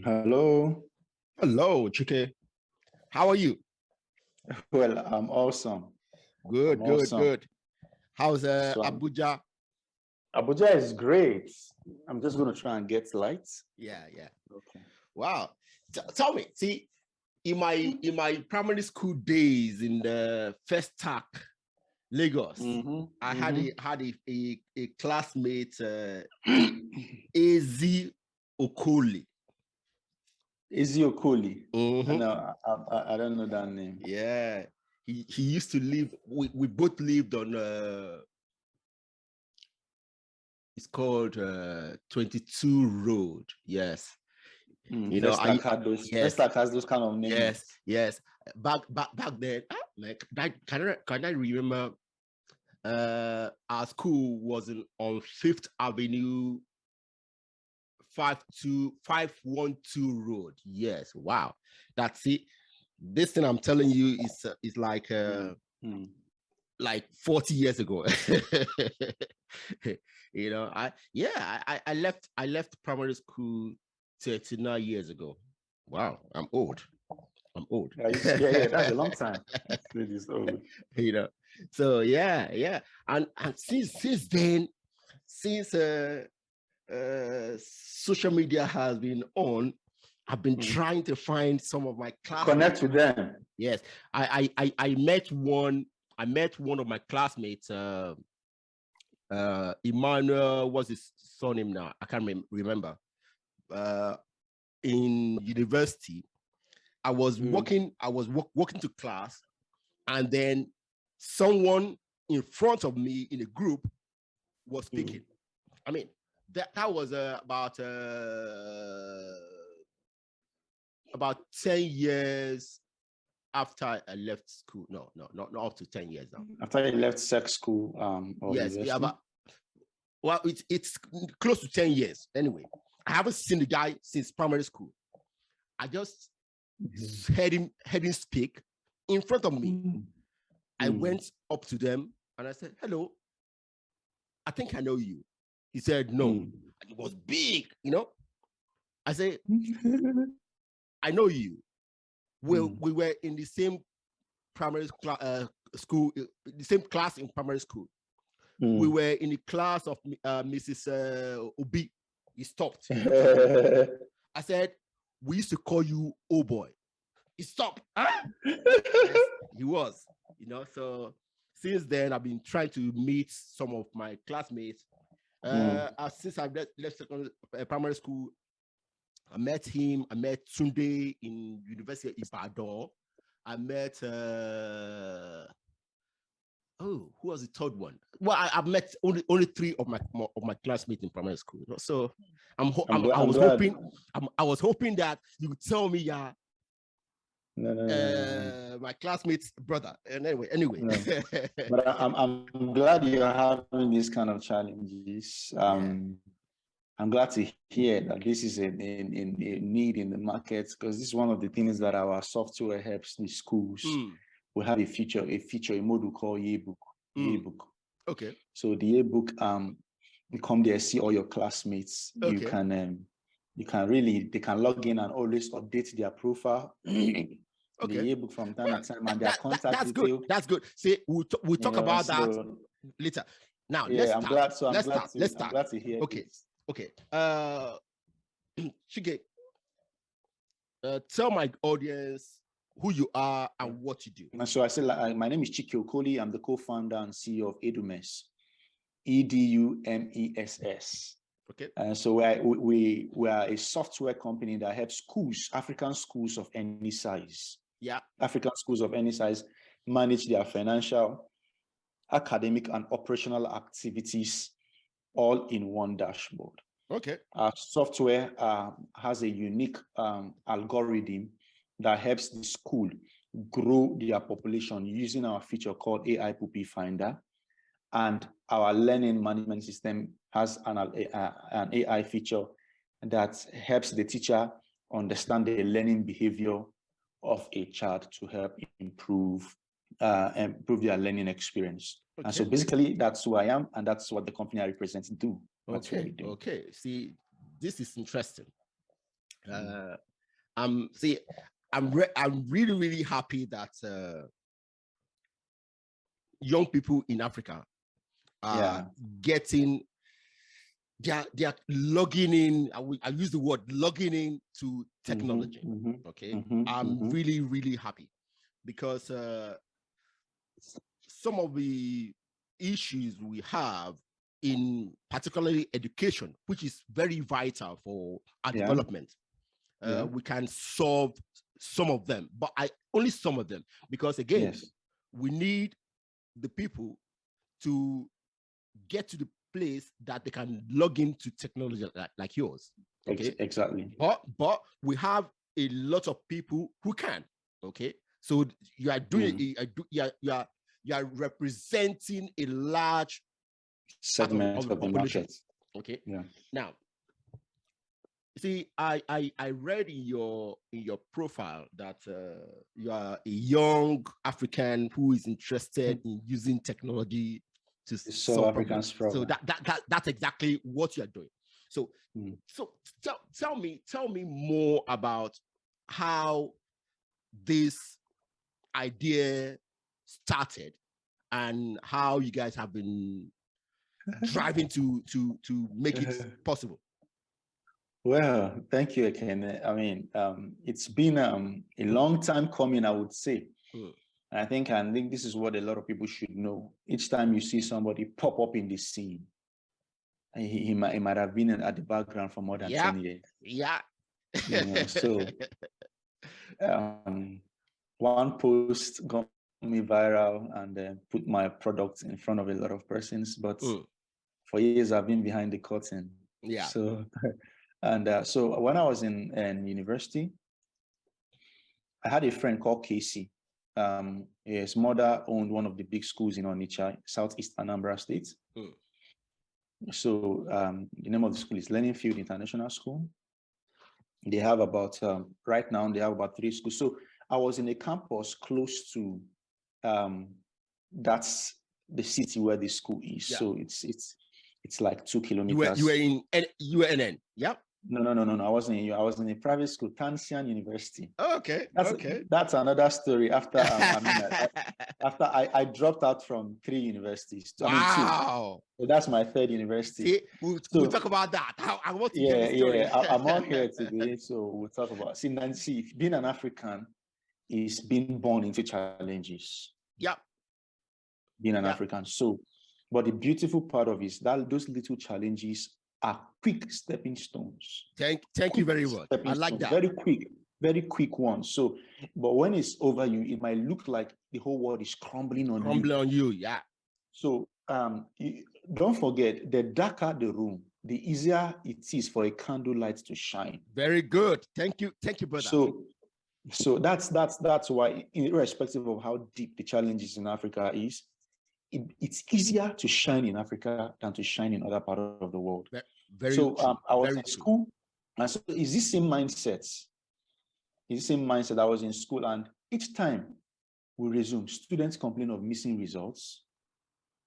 Hello. Hello, Chike. How are you? Well, I'm awesome. Good. How's So Abuja? Abuja is great. I'm just going to try and get lights. Yeah. Okay. Wow. Tell me, see, in my primary school days in the first TAC, Lagos, I had a classmate, Az Okoli. Okoli. No, I don't know that name. Yeah, he used to live. We both lived on. It's called 22 Road. Yes. You know, First has those kind of names. Yes. Back then, can I remember? Our school was on 5th Avenue, 512 Road. Yes. Wow. That's it. This thing I'm telling you is like like 40 years ago. You know, I left primary school 39 years ago. Wow, I'm old. Yeah, that's a long time. It's old. You know, so yeah. And since then, since social media has been on, I've been trying to find some of my classmates. Connect with them. Yes. I met one of my classmates, Emmanuel, what's his surname now? I can't remember. In university, I was walking to class, and then someone in front of me in a group was speaking. I mean, that was about 10 years after I left school. No, not up to 10 years now. After you left sex school, yes, well, it's close to 10 years. Anyway, I haven't seen the guy since primary school. I just heard him speak in front of me. I went up to them and I said, "Hello, I think I know you." He said, "No." It was big, you know. I said, "I know you. We were in the same primary school, the same class in primary school. We were in the class of Mrs. Obi." He stopped. I said, "We used to call you Oh Boy." He stopped. Huh? Yes, he was, you know. So since then, I've been trying to meet some of my classmates. Since I've left primary school, I met him. I met Sunday in University of Ibadan. I met who was the third one? Well, I've met only 3 of my classmates in primary school. So I was hoping that you would tell me, No. my classmate's brother. And anyway. No. But I'm glad you're having these kind of challenges. I'm glad to hear that this is a need in the market, because this is one of the things that our software helps the schools. We have a module called Yearbook. Okay. So the Yearbook, you come there, see all your classmates. Okay. They can log in and always update their profile. Okay. The Yearbook from time to time, and their contact detail. That's good. See, we'll talk about that later. Now, let's start. I'm glad to hear. Okay. This. Okay. Chike, tell my audience who you are and what you do. So I said, my name is Chike Okoli. I'm the co-founder and CEO of EduMES, EduMES. Okay. So we are a software company that helps schools, African schools of any size. Yeah. African schools of any size manage their financial, academic, and operational activities all in one dashboard. Okay. Our software has a unique algorithm that helps the school grow their population using our feature called AI Pupil Finder, and our learning management system has an AI feature that helps the teacher understand the learning behavior of a child to help improve their learning experience. Okay. And so basically that's who I am, and that's what the company I represent do. Okay. See, this is interesting. I'm really, really happy that young people in Africa are getting, they are logging in. I use the word logging in to technology. Okay. I'm really, really happy because some of the issues we have in particularly education, which is very vital for our development, we can solve some of them, but only some of them, because again, we need the people to get to the place that they can log into technology like yours. Okay, exactly. But we have a lot of people who can. Okay, so you are doing you are representing a large segment of the population. market. Okay. Now, see, I read in your profile that you are a young African who is interested in using technology to solve African problems. So that's exactly what you are doing. So tell me more about how this idea started and how you guys have been driving to make it possible. Well, thank you, Ken. I mean, it's been a long time coming, I would say. I think this is what a lot of people should know. Each time you see somebody pop up in the scene, he might have been at the background for more than 10 years. Yeah. You know, so one post got me viral and put my product in front of a lot of persons, but for years I've been behind the curtain. Yeah. So so when I was in university, I had a friend called Casey. His mother owned one of the big schools in Onitsha, Southeast Anambra State. So the name of the school is Learning Field International School. They have about, right now, they have about 3 schools. So I was in a campus close to, that's the city where the school is. Yeah. So it's like 2 kilometers. You were in UNN, yeah? No. I wasn't in. I was in a private school, Tansian University. Oh, okay. That's another story. After after I dropped out from 3 universities. Wow. I mean, 2. So that's my 3rd university. See, we'll talk about that. I want to get the story. I'm on here today, so we'll talk about. See, being an African is being born into challenges. Yeah. Being an African. So, but the beautiful part of it is that those little challenges are quick stepping stones. Thank you very much. I like that. Very quick ones. So, but when it's over you, it might look like the whole world is crumbling on you. Yeah. So don't forget, the darker the room, the easier it is for a candlelight to shine. Very good. Thank you, brother. So that's why, irrespective of how deep the challenges in Africa is, it's easier to shine in Africa than to shine in other parts of the world. Very true. I was in school, and so it's the same mindset. It's the same mindset. I was in school, and each time we resume, students complain of missing results.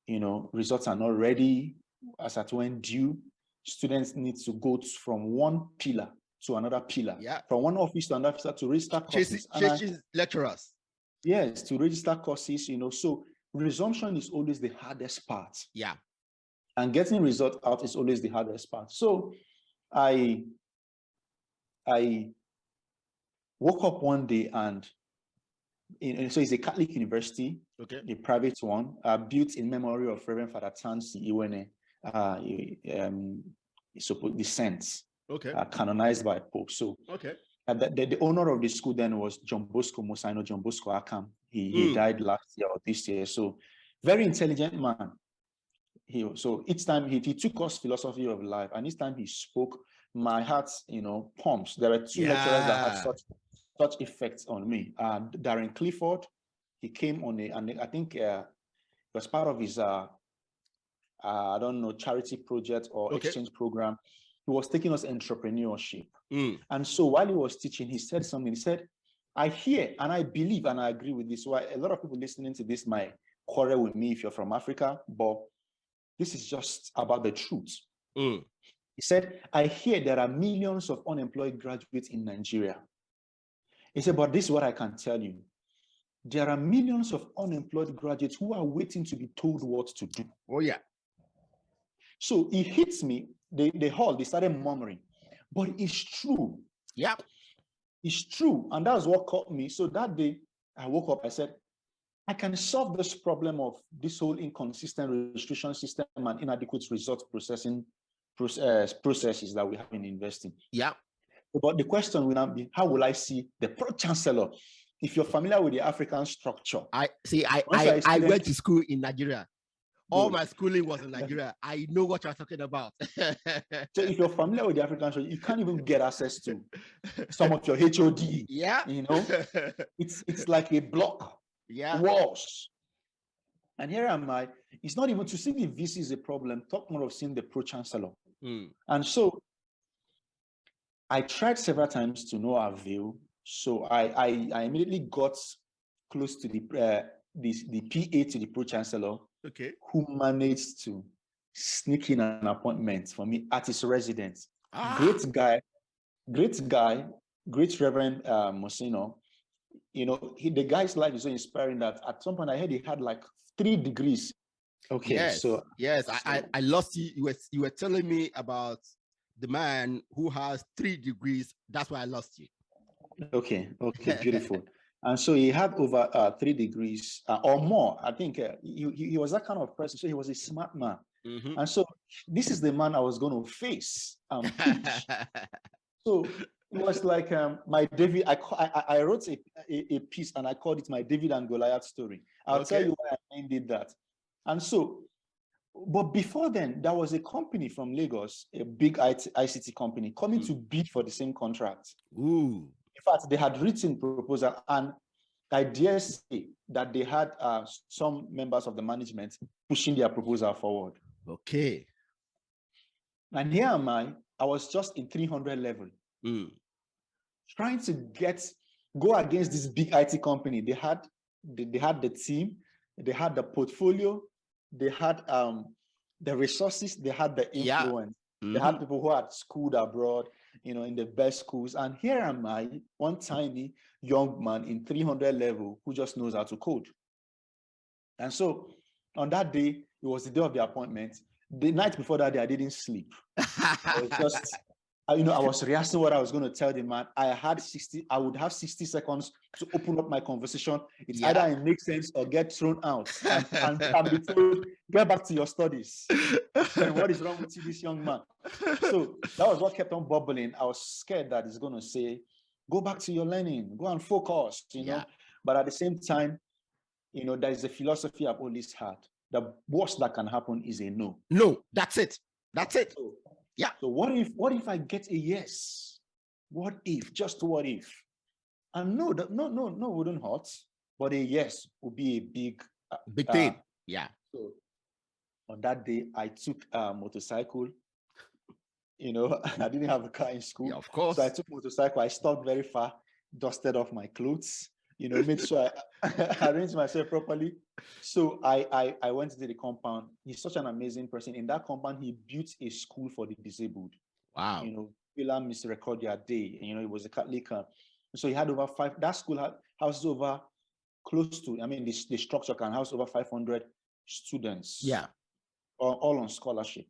You know, results are not ready as at when due. Students need to go from one pillar to another pillar, from one office to another office to register courses. Chasing lecturers. Yes, to register courses, you know. So resumption is always the hardest part. Yeah. And getting results out is always the hardest part. So I woke up one day and so it's a Catholic university, the private one, built in memory of Reverend Father Tansi Iwene, the saints, canonized by Pope. So the owner of the school then was John Bosco Mosino, John Bosco Akam. He died last year or this year. So very intelligent man. So each time he took us philosophy of life, and each time he spoke, my heart, pumps. There were 2 lecturers that had such effects on me. Darren Clifford, he came on and I think it was part of his charity project or exchange program. He was taking us entrepreneurship. And so while he was teaching, he said something. He said, I hear and I believe and I agree with this. Why a lot of people listening to this might quarrel with me if you're from Africa, but this is just about the truth. He said, I hear there are millions of unemployed graduates in Nigeria. He said, but this is what I can tell you. There are millions of unemployed graduates who are waiting to be told what to do. Oh, yeah. So it hits me. They started murmuring, but it's true. Yeah. It's true. And that's what caught me. So that day I woke up, I said, I can solve this problem of this whole inconsistent registration system and inadequate result processing processes that we have in investing. Yeah. But the question will now be, how will I see the pro-chancellor? If you're familiar with the African structure. I went to school in Nigeria. All my schooling was in Nigeria. I know what you're talking about. So if you're familiar with the African structure, you can't even get access to some of your HOD. Yeah. You know, it's like a block. Yeah. Walls. And here am I. It's not even to see the VC is a problem. Talk more of seeing the pro-chancellor. And so I tried several times to no avail. So I immediately got close to the PA to the pro-chancellor, okay, who managed to sneak in an appointment for me at his residence. Great guy, great Reverend Mosino. You know, the guy's life is so inspiring that at some point I heard he had like 3 degrees. Okay, yes, so I lost you. You were telling me about the man who has 3 degrees. That's why I lost you. Okay, beautiful. And so he had over 3 degrees or more. I think he was that kind of person. So he was a smart man. And so this is the man I was going to face and pitch. So it was like my David. I wrote a piece and I called it my David and Goliath story. I'll tell you why I did that. And so, but before then, there was a company from Lagos, a big ICT company, coming to bid for the same contract. Ooh. In fact, they had written proposal, and I dare say that they had some members of the management pushing their proposal forward. Okay. And here am I was just in 300 level, trying to go against this big IT company. They had the team, they had the portfolio, they had the resources, they had the influence. They had people who had schooled abroad, you know, in the best schools. And here am I, one tiny young man in 300 level who just knows how to code. And so on that day, it was the day of the appointment. The night before that day, I didn't sleep. I was just, I was rehearsing what I was going to tell the man. I would have 60 seconds to open up my conversation. It's either it makes sense or get thrown out and be told, get back to your studies. And what is wrong with you, this young man? So that was what kept on bubbling. I was scared that he's going to say, go back to your learning, go and focus, you know. But at the same time, you know, there is a philosophy I've always had. The worst that can happen is a no. No, that's it. That's it. So, so what if I get a yes? What if? Just what if? And no, wouldn't hurt. But a yes would be a big thing. Yeah. So on that day, I took a motorcycle. You know, I didn't have a car in school. Yeah, of course. So I took motorcycle. I stopped very far, dusted off my clothes. You know, made sure I arranged myself properly. So I went into the compound. He's such an amazing person. In that compound, he built a school for the disabled. Wow. You know, Villa Misericordia Day. You know, it was a Catholic. So he had over 5. That school houses over close to. I mean, the structure can house over 500 students. Yeah. All on scholarship.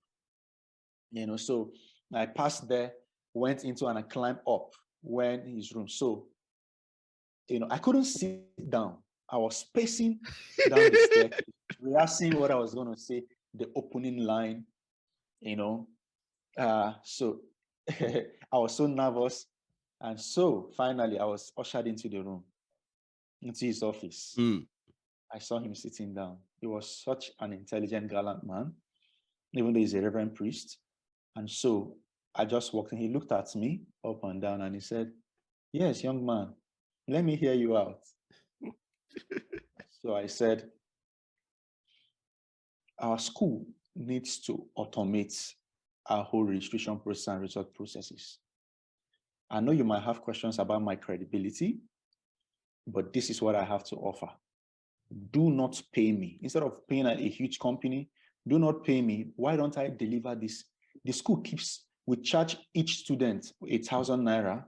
You know, so I passed there, went into and I climbed up, went in his room. So, you know, I couldn't sit down. I was pacing down the stairs, rehearsing what I was going to say, the opening line, you know. So I was so nervous. And so finally, I was ushered into the room, into his office. I saw him sitting down. He was such an intelligent, gallant man, even though he's a reverend priest. And so I just walked in. He looked at me up and down and he said, yes, young man, let me hear you out. So I said, our school needs to automate our whole registration process and result processes. I know you might have questions about my credibility, but this is what I have to offer. Do not pay me. Instead of paying a huge company, do not pay me. Why don't I deliver this? The school keeps we charge each student 8,000 naira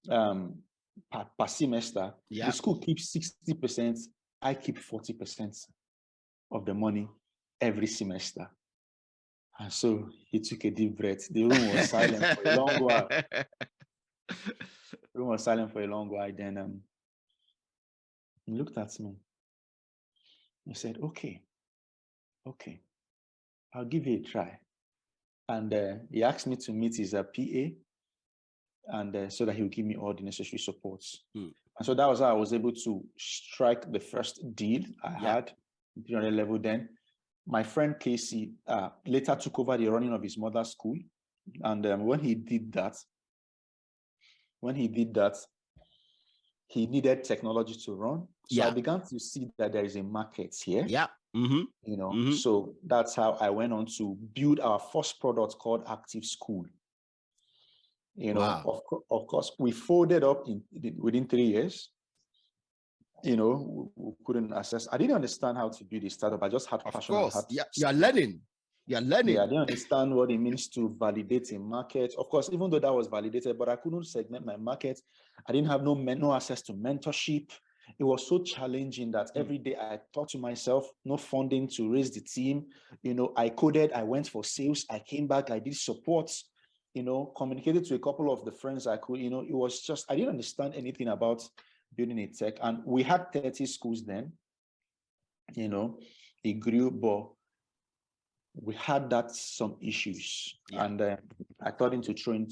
per semester. Yeah. The school keeps 60%, I keep 40% of the money every semester. And so he took a deep breath. The room was silent for a long while. The room was silent for a long while. Then he looked at me. He said, okay, I'll give you a try. And he asked me to meet his PA, and so that he would give me all the necessary supports. And so that was how I was able to strike the first deal I had on a level. Then my friend Casey later took over the running of his mother's school. And when he did that, he needed technology to run. So I began to see that there is a market here. Yeah. Mm-hmm. So that's how I went on to build our first product called Active School. Wow. Of course, we folded up within 3 years. We couldn't access. I didn't understand how to build a startup. I just had passion. Of course, you're learning. You're learning. Yeah, I didn't understand what it means to validate a market. Of course, even though that was validated, but I couldn't segment my market. I didn't have no access to mentorship. It was so challenging that every day I thought to myself, no funding to raise the team. I coded, I went for sales, I came back, I did support, communicated to a couple of the friends I could, it was just, I didn't understand anything about building a tech. And we had 30 schools then, it grew, but we had some issues. Yeah. And I thought into throwing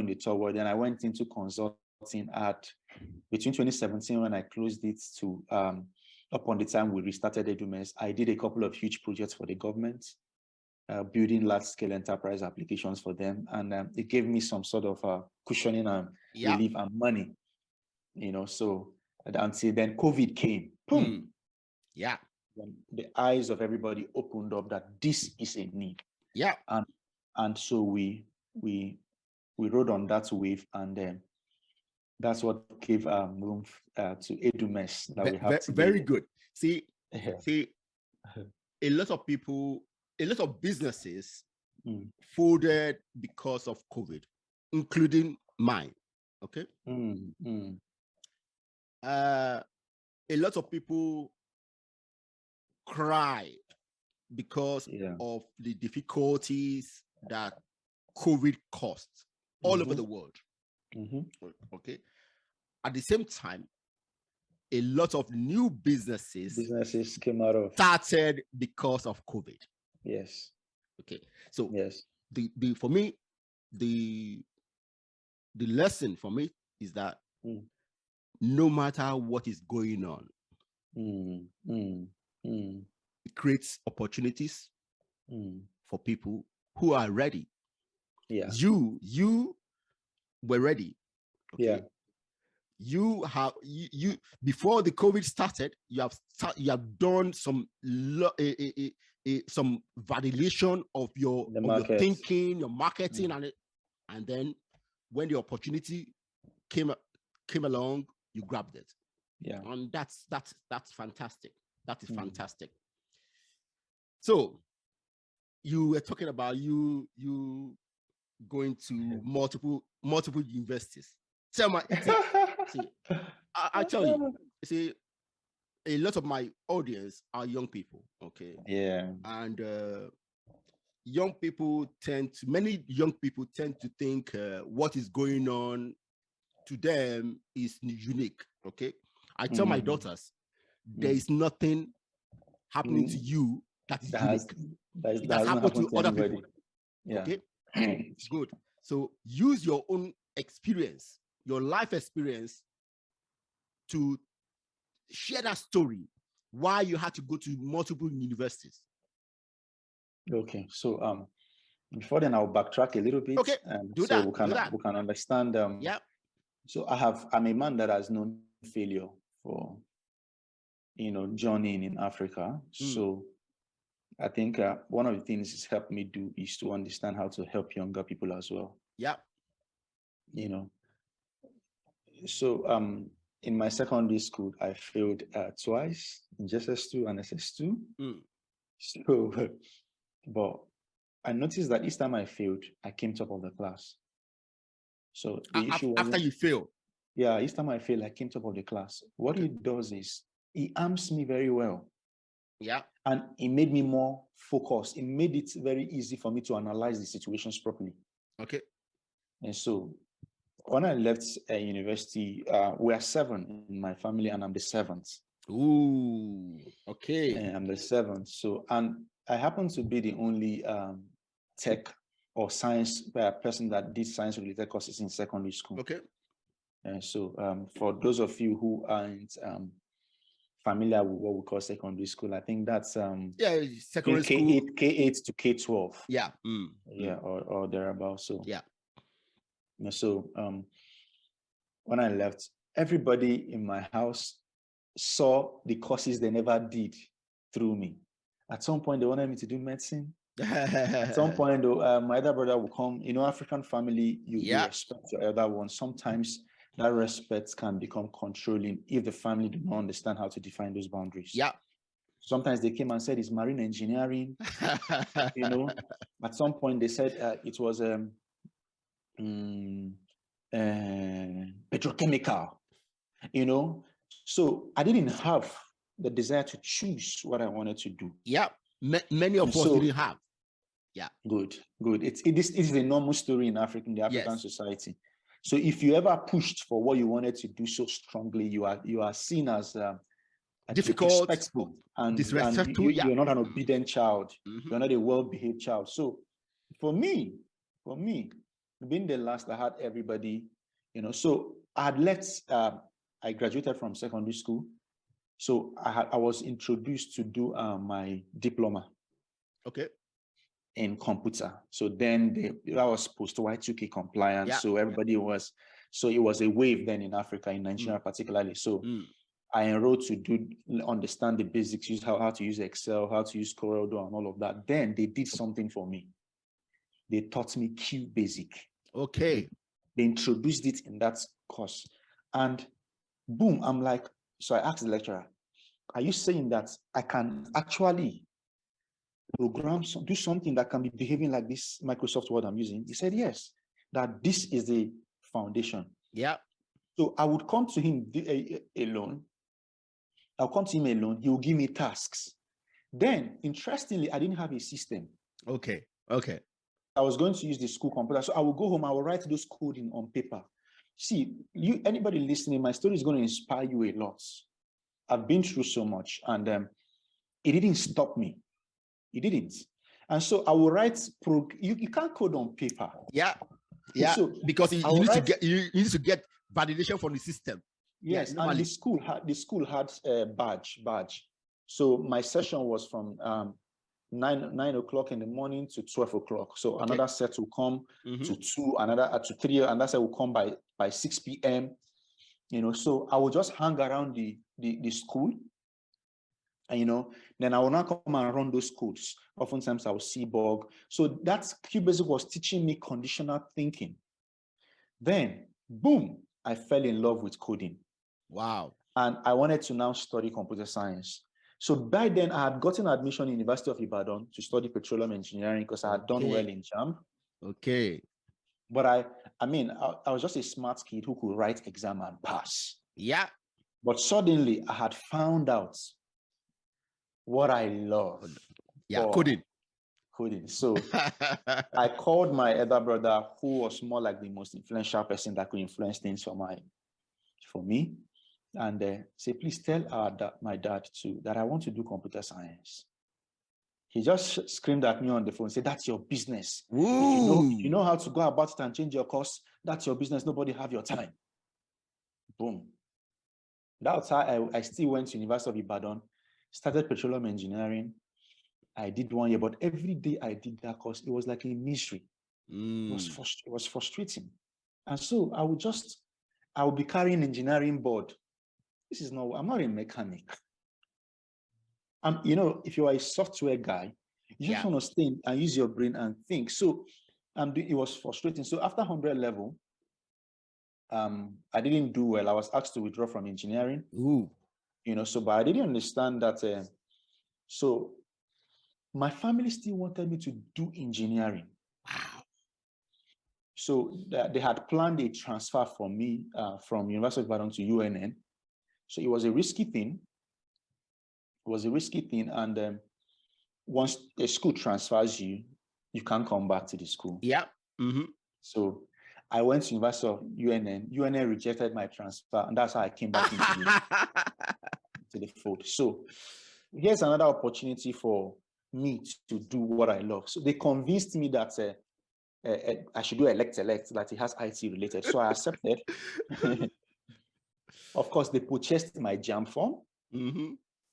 the towel. Then I went into consulting between 2017 when I closed it to upon the time we restarted EduMES. I did a couple of huge projects for the government, building large-scale enterprise applications for them. And it gave me some sort of cushioning and relief and money, so until then COVID came. Boom. Yeah. When the eyes of everybody opened up that this is a need. Yeah. And so we rode on that wave, and that's what gave room to EduMES that we have today. Very good. See, a lot of businesses folded because of COVID, including mine. Okay. A lot of people cried because of the difficulties that COVID caused all over the world. Okay. At the same time, a lot of new businesses came out of started because of COVID. Yes. Okay. So yes, for me, the lesson for me is that no matter what is going on, it creates opportunities for people who are ready. Yeah. You were ready. Okay. Yeah. You before the COVID started, you have done some validation of your thinking, your marketing, and then when the opportunity came along, you grabbed it. Yeah. And that's fantastic. That is fantastic. So you were talking about you going to multiple universities. I tell you, a lot of my audience are young people. Okay. Yeah. And many young people tend to think what is going on to them is unique. Okay. I tell my daughters, there is nothing happening to you that is unique. It has happened to other people. Yeah. Okay. Good. So use your own experience, your life experience, to share that story, why you had to go to multiple universities. Okay. So before then, I'll backtrack a little bit. Okay. We can understand. Yeah. So I'm a man that has known failure for journeying in Africa. So I think one of the things it's helped me do is to understand how to help younger people as well. Yeah. So in my secondary school, I failed twice in JSS2 and SS2. So, but I noticed that each time I failed, I came top of the class. So the issue was after you fail. Yeah, each time I fail, I came top of the class. What it does is it arms me very well. Yeah. And it made me more focused. It made it very easy for me to analyze the situations properly. Okay. And so when I left university, we are 7 in my family, and I'm the 7th. Ooh, okay. And I'm the 7th. So, and I happen to be the only tech or science person that did science-related courses in secondary school. Okay. And so for those of you who aren't familiar with what we call secondary school, I think that's secondary K8, school. K8 to K12. Yeah. Yeah, or thereabouts. So yeah. So when I left, everybody in my house saw the courses they never did through me. At some point, they wanted me to do medicine. At some point, though, my elder brother will come. African family, you respect your elder one. Sometimes that respect can become controlling if the family do not understand how to define those boundaries. Yeah. Sometimes they came and said it's marine engineering. At some point they said it was petrochemical. So I didn't have the desire to choose what I wanted to do. Yeah, many of us didn't have. Yeah. Good. It is a normal story in the African society. So if you ever pushed for what you wanted to do so strongly, you are seen as difficult, disrespectful, and you're not an obedient child. You're not a well-behaved child. So for me, being the last, I had everybody, so I had I graduated from secondary school. So I was introduced to do my diploma. Okay. In computer. So then that was post Y2K compliant. Yeah. So everybody was, so it was a wave then in Africa, in Nigeria particularly. So I enrolled to understand the basics, use how to use Excel, how to use CorelDRAW and all of that. Then they did something for me. They taught me Q Basic. Okay. They introduced it in that course. And boom, I'm like, so I asked the lecturer, are you saying that I can actually program, do something that can be behaving like this Microsoft Word I'm using? He said, yes, that this is the foundation. Yeah. So I would come to him alone. I'll come to him alone. He will give me tasks. Then, interestingly, I didn't have a system. Okay. I was going to use the school computer. So I will go home. I will write those coding on paper. See, anybody listening, my story is going to inspire you a lot. I've been through so much, and it didn't stop me. It didn't. And so I will write, you can't code on paper. Yeah. So because you need to get validation from the system. Yes, and the school had a badge. So my session was from 9 o'clock in the morning to 12 o'clock. So another set will come to 2, another to 3, and that set will come by 6 p.m. So I will just hang around the school. And then I will now come and run those codes. Oftentimes I will see bug. So that's QBasic was teaching me conditional thinking. Then, boom, I fell in love with coding. Wow. And I wanted to now study computer science. So by then I had gotten admission in University of Ibadan to study petroleum engineering because I had done well in JAMB. Okay. But I was just a smart kid who could write exam and pass. Yeah. But suddenly I had found out what I love. Yeah, coding. So I called my elder brother, who was more like the most influential person that could influence things for me, and say, please tell my dad too that I want to do computer science. He just screamed at me on the phone, said, that's your business. If you know how to go about it and change your course, that's your business. Nobody have your time. Boom. That's how I still went to University of Ibadan, started petroleum engineering. I did 1 year, but every day I did that course, it was like a misery. It was frustrating. And so I would be carrying engineering board. I'm not a mechanic. If you are a software guy, you just want to stay and use your brain and think. So it was frustrating. So after 100 level, I didn't do well. I was asked to withdraw from engineering. But I didn't understand that. So my family still wanted me to do engineering. Wow. So they had planned a transfer for me from University of Ibadan to UNN. So it was a risky thing. It was a risky thing. And once a school transfers you, you can't come back to the school. Yeah. So I went to University of UNN. UNN rejected my transfer, and that's how I came back into the fold. So here's another opportunity for me to do what I love. So they convinced me that I should do elect, that it has IT related. So I accepted. Of course, they purchased my JAM form,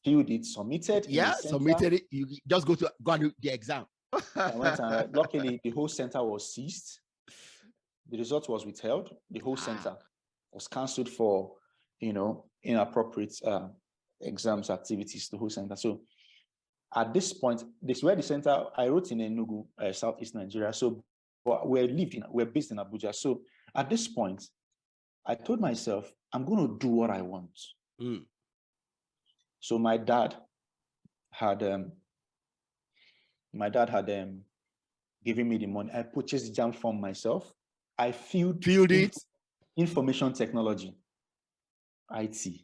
filled it, submitted. Yeah, submitted it. You just go and do the exam. I went and luckily the whole center was seized. The result was withheld. The whole center was cancelled for, inappropriate exams, activities, the whole center. So at this point, this is where the center, I wrote in Enugu, Southeast Nigeria. So we're based in Abuja. So at this point, I told myself, I'm going to do what I want. So my dad had given me the money. I purchased the JAM form myself. I filled it. Information technology, IT.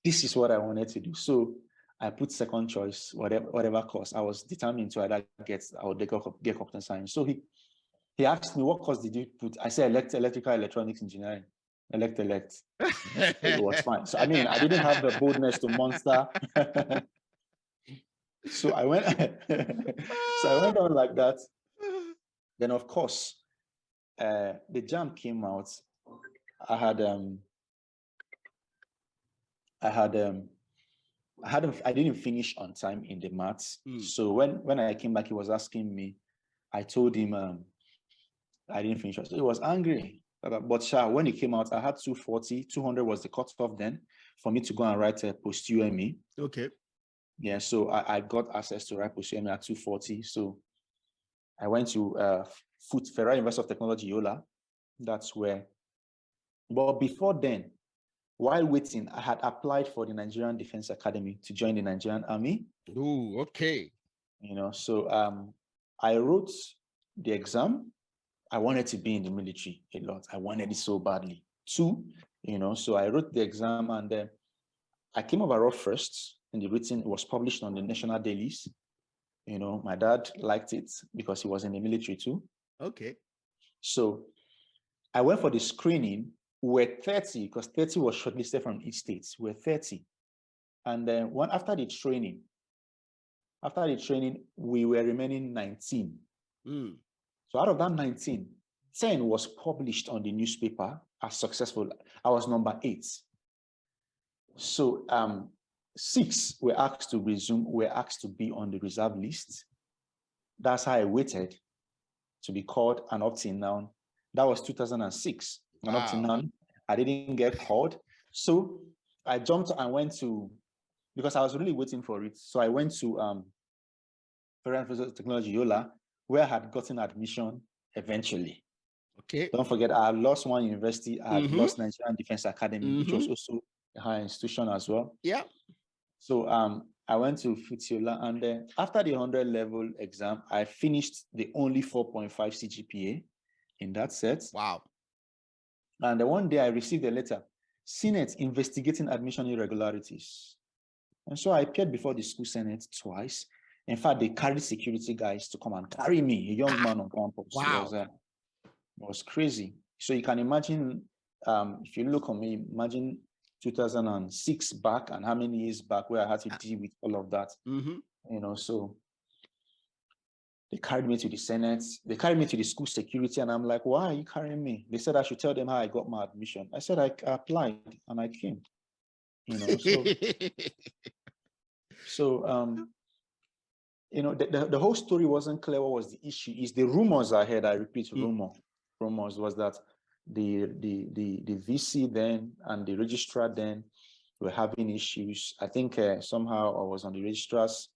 This is what I wanted to do. So I put second choice, whatever course. I was determined to either get computer science. So he asked me, what course did you put? I said electrical electronics engineering. Elect. It was fine. So I didn't have the boldness to monster. So I went on like that. Then of course, the JAM came out. I didn't finish on time in the maths. So when I came back, he was asking me. I told him I didn't finish. So he was angry. But when it came out, I had 240. 200 was the cutoff then for me to go and write a post-UME. Okay. Yeah, so I got access to write post-UME at 240. So I went to Federal University of Technology, Yola. That's where. But before then, while waiting, I had applied for the Nigerian Defense Academy to join the Nigerian Army. Oh, okay. So I wrote the exam. I wanted to be in the military a lot. I wanted it so badly. So I wrote the exam and then I came overall first in the written. It was published on the national dailies. My dad liked it because he was in the military too. Okay. So I went for the screening. We're 30 because 30 was shortlisted from each state. We're 30. And then after the training, we were remaining 19. So out of that 19, 10 was published on the newspaper as successful. I was number 8. So 6 were asked to resume, were asked to be on the reserve list. That's how I waited to be called, and up till now, that was 2006. And up till now, I didn't get called. So I jumped and went to, because I was really waiting for it. So I went to Federal University of Technology, Yola, where I had gotten admission eventually. Okay. Don't forget, I had lost one university. I had lost Nigerian Defense Academy, which was also a higher institution as well. Yeah. So I went to Yola, and then after the 100 level exam, I finished the only 4.5 CGPA in that set. Wow. And then one day I received a letter, Senate investigating admission irregularities. And so I appeared before the school Senate twice. In fact, they carried security guys to come and carry me, a young man on campus. Wow. It was crazy. So you can imagine, if you look on me, imagine 2006 back and how many years back where I had to deal with all of that. So they carried me to the Senate. They carried me to the school security, and I'm like, why are you carrying me? They said I should tell them how I got my admission. I said I applied and I came. The whole story wasn't clear. What was the issue? Is the rumors I heard. I repeat, rumors was that the VC then and the registrar then were having issues. I think somehow I was on the registrars.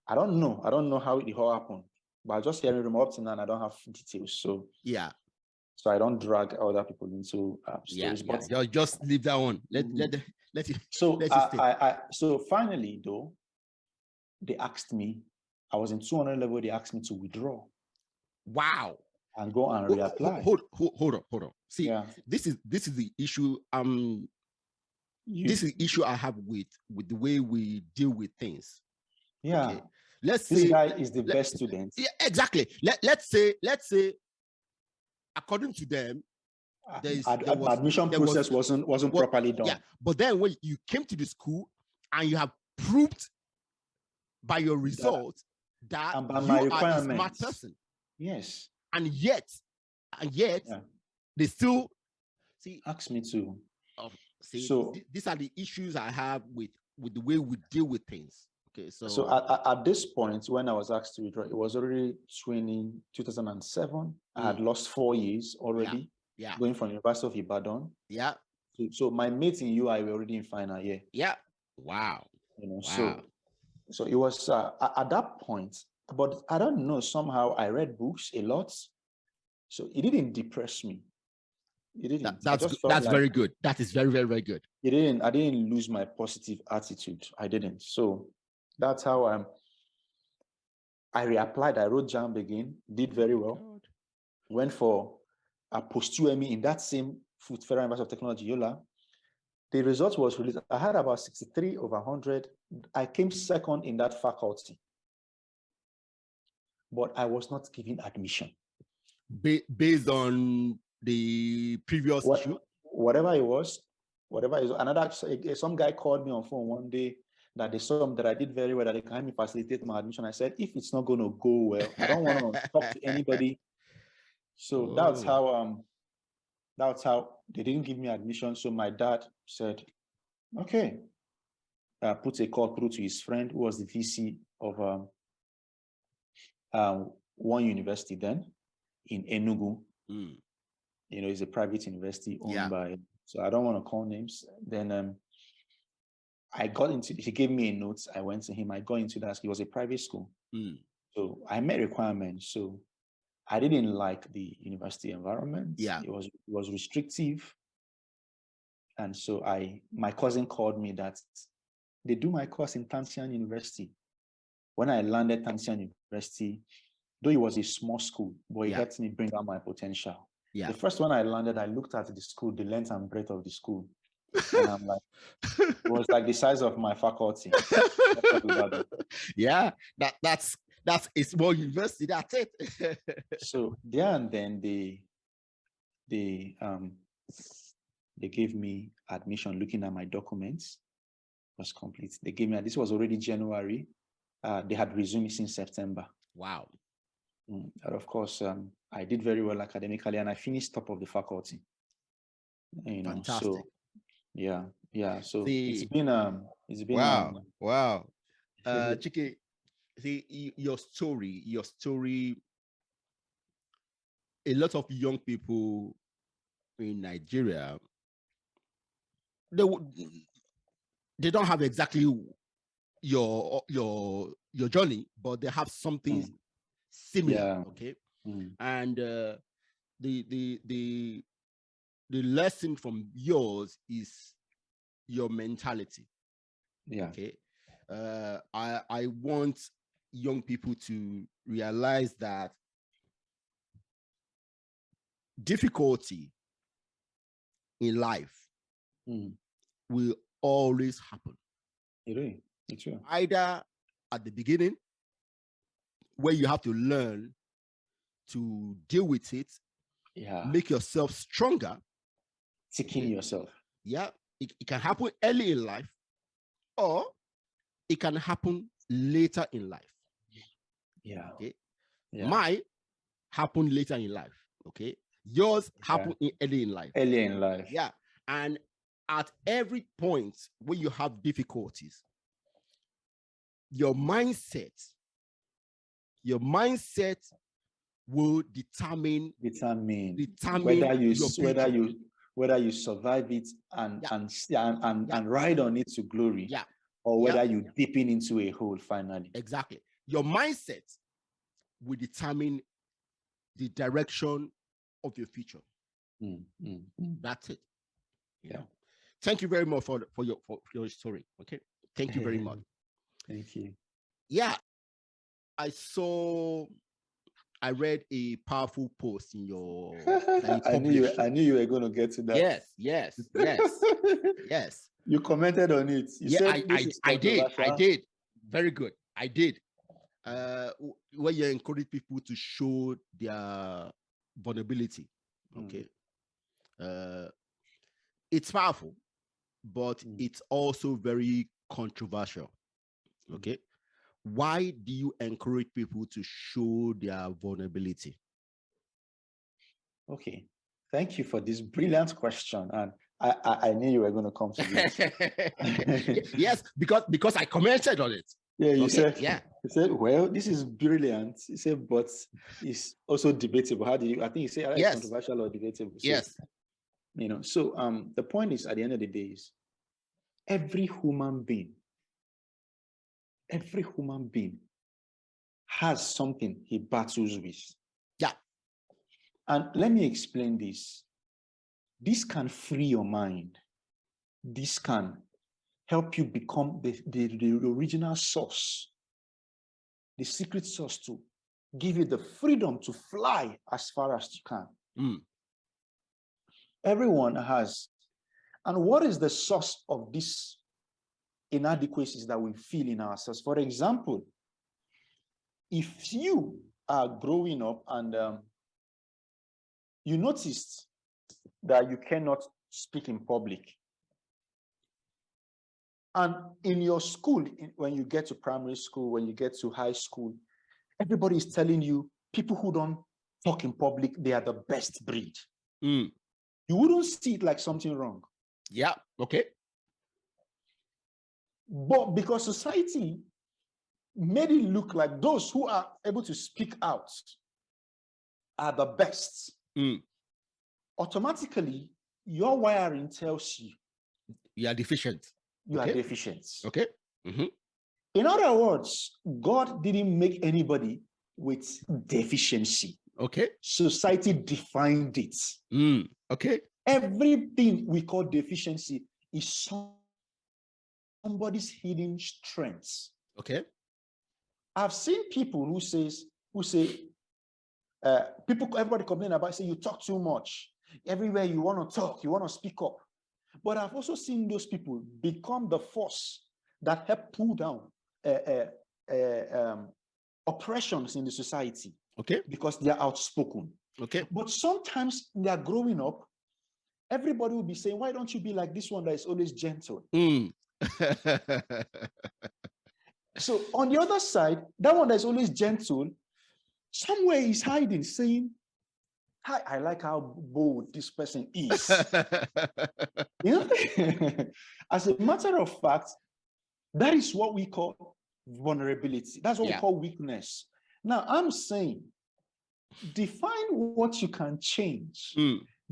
I don't know how it all happened, but I just hearing rumors up to now, and I don't have details. So yeah. So I don't drag other people into stories. But just leave that one. Let it. So so finally, though, they asked me I was in 200 level. They asked me to withdraw. Wow. And go and reapply. Hold on. See, yeah. this is the issue. This is the issue I have with the way we deal with things. Yeah. Okay. Let's this say guy is the best student. Yeah, exactly. Let's say, according to them, admission process wasn't properly done. Yeah, but then when you came to the school and you have proved by your results that and by you my are a smart person. Yes. And yet, they still ask me to. So these are the issues I have with the way we deal with things. Okay, so at this point, when I was asked to withdraw, it was already 2007. I had lost 4 years already. Yeah. Going from University of Ibadan. Yeah. So my mates in UI were already in final year. Yeah. Wow. Wow. So it was at that point, but I don't know, somehow I read books a lot. So it didn't depress me. It didn't. That's very good. That is very, very, very good. I didn't lose my positive attitude. I didn't. So that's how I reapplied. I wrote JAMB again, did very well. Went for a post-UME in that same Federal University of Technology, Yola. The result was released. I had about 63 over 100. I came second in that faculty. But I was not given admission. Based on the previous issue? Whatever it was, some guy called me on phone one day that they saw that I did very well, that they can help me facilitate my admission. I said, if it's not going to go well, I don't want to talk to anybody. So that's how they didn't give me admission. So my dad said, okay, put a call through to his friend who was the VC of one university then in Enugu. It's a private university owned by, so I don't want to call names. Then he gave me a note. I went to him. I got into that. It was a private school. So I met requirements. So I didn't like the university environment. Yeah. It was restrictive. And so my cousin called me that they do my course in Tansian University. When I landed Tansian University, though it was a small school, but it helped me bring out my potential. Yeah. The first one I landed, I looked at the school, the length and breadth of the school. And I'm like, it was like the size of my faculty. Yeah, that's a small university. That's it. So there and then they gave me admission. Looking at my documents, it was complete. They gave me, this was already January. They had resumed since September. Wow. And of course, I did very well academically, and I finished top of the faculty. Fantastic. So yeah. So it's been wow. Chike, see your story. A lot of young people in Nigeria, they don't have exactly your journey, but they have something similar. Yeah. Okay. And the lesson from yours is your mentality. Yeah. Okay. I want young people to realize that difficulty in life will always happen. It's true. Either at the beginning, where you have to learn to deal with it, make yourself stronger, seeking yourself. Yeah, it can happen early in life, or it can happen later in life. Yeah. Okay. Might happen later in life. Okay. Yours happen early in life. Early in life. Yeah. And at every point when you have difficulties, your mindset will determine whether you survive it and ride on it to glory, or whether you deepen into a hole finally. Exactly. Your mindset will determine the direction of your future. That's it. Yeah. Thank you very much for your story. Okay. Thank you very much. Thank you. Yeah. I read a powerful post in your I knew you were going to get to that. Yes. You commented on it. You said I did. Very good. I did. Where you encourage people to show their vulnerability. Okay. It's powerful, but it's also very controversial. Okay. Why do you encourage people to show their vulnerability? Okay. Thank you for this brilliant question. And I knew you were going to come to this. Yes, because I commented on it. Yeah, you said, well, this is brilliant. You said, but it's also debatable. How do you, I think you say it's controversial or debatable. So, yes. The point is, at the end of the day, is every human being has something he battles with. Yeah. And let me explain this. This can free your mind. This can help you become the original source, the secret source, to give you the freedom to fly as far as you can. Everyone has. And what is the source of these inadequacies that we feel in ourselves? For example, if you are growing up and you noticed that you cannot speak in public, and in your school, when you get to primary school, when you get to high school, everybody is telling you people who don't talk in public, they are the best breed. You wouldn't see it like something wrong. Yeah, okay. But because society made it look like those who are able to speak out are the best, automatically your wiring tells you you are deficient. You are deficient. Okay. In other words, God didn't make anybody with deficiency. Okay. Society defined it. Okay. Everything we call deficiency is somebody's hidden strengths. Okay. I've seen people who say, everybody complain about, say you talk too much. Everywhere you want to talk, you want to speak up. But I've also seen those people become the force that help pull down oppressions in the society. Okay. Because they are outspoken. Okay. But sometimes they are growing up, everybody will be saying, why don't you be like this one that is always gentle? So on the other side, that one that is always gentle, somewhere he's hiding, saying, hi, I like how bold this person is. As a matter of fact, that is what we call vulnerability. That's what we call weakness. Now, I'm saying, define what you can change.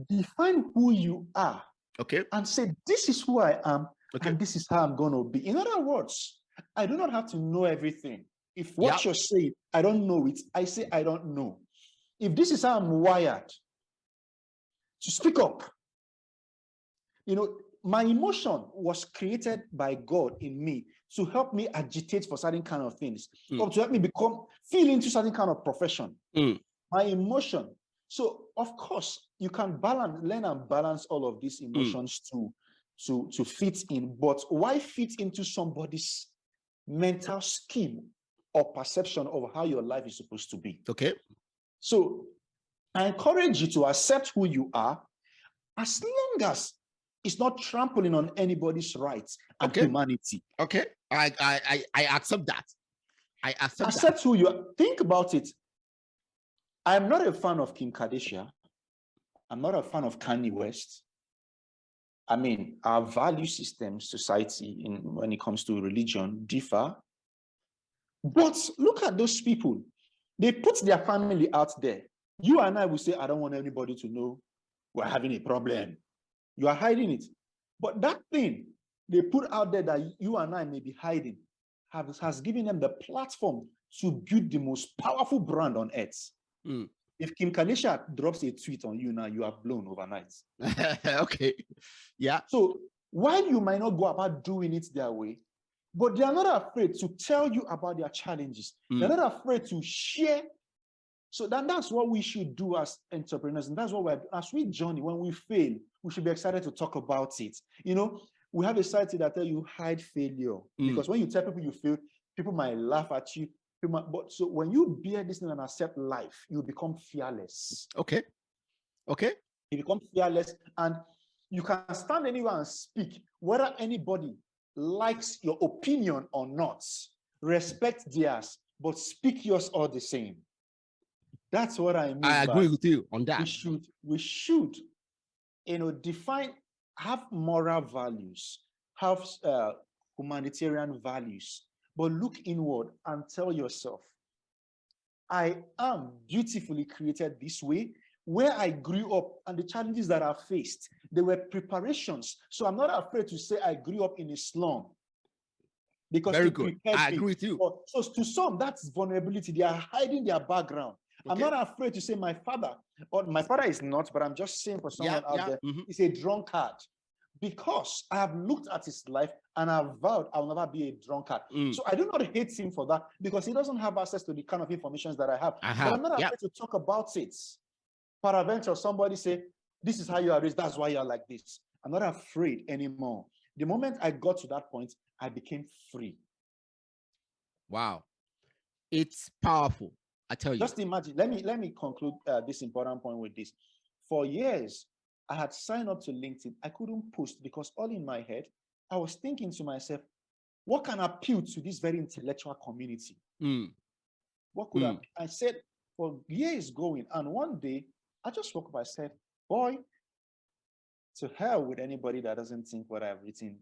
Define who you are. Okay. And say, this is who I am, and this is how I'm going to be. In other words, I do not have to know everything. If what you're saying, I don't know it, I say I don't know. If this is how I'm wired to speak up, my emotion was created by God in me to help me agitate for certain kind of things, or to help me feel into certain kind of profession. My emotion. So of course you can learn and balance all of these emotions to fit in. But why fit into somebody's mental scheme or perception of how your life is supposed to be? Okay. So I encourage you to accept who you are, as long as it's not trampling on anybody's rights and humanity. Okay. I accept that. I accept who you are. Think about it. I'm not a fan of Kim Kardashian. I'm not a fan of Kanye West. I mean, our value system, society, when it comes to religion, differ. But look at those people. They put their family out there. You and I will say, I don't want anybody to know we're having a problem. You are hiding it. But that thing they put out there that you and I may be hiding has given them the platform to build the most powerful brand on earth. If Kim Kardashian drops a tweet on you now, you are blown overnight. Okay. Yeah. So while you might not go about doing it their way, but they are not afraid to tell you about their challenges. They're not afraid to share. So that's what we should do as entrepreneurs. And that's what as we journey, when we fail, we should be excited to talk about it. You know, we have a society that tell you hide failure. Because when you tell people you fail, people might laugh at you. But so when you bear this thing and accept life, you become fearless. Okay. You become fearless, and you can stand anywhere and speak, whether anybody likes your opinion or not. Respect theirs, but speak yours all the same. That's what I mean. I agree with you on that. We should, have moral values, have humanitarian values, but look inward and tell yourself, I am beautifully created this way. Where I grew up and the challenges that I faced, they were preparations. So I'm not afraid to say I grew up in a slum. Because very good. I agree with you. So to some, that's vulnerability. They are hiding their background. Okay. I'm not afraid to say my father is not, but I'm just saying for someone out there, is a drunkard. Because I have looked at his life and I've vowed I'll never be a drunkard. So I do not hate him for that, because he doesn't have access to the kind of information that I have. But I'm not afraid to talk about it. Peradventure, somebody say, this is how you are raised, that's why you're like this. I'm not afraid anymore. The moment I got to that point, I became free. Wow. It's powerful, I tell you. Just imagine, let me conclude this important point with this. For years, I had signed up to LinkedIn. I couldn't post because all in my head, I was thinking to myself, what can appeal to this very intellectual community? What could I said for years going, and one day, I just woke up, I said, boy, to hell with anybody that doesn't think what I've written.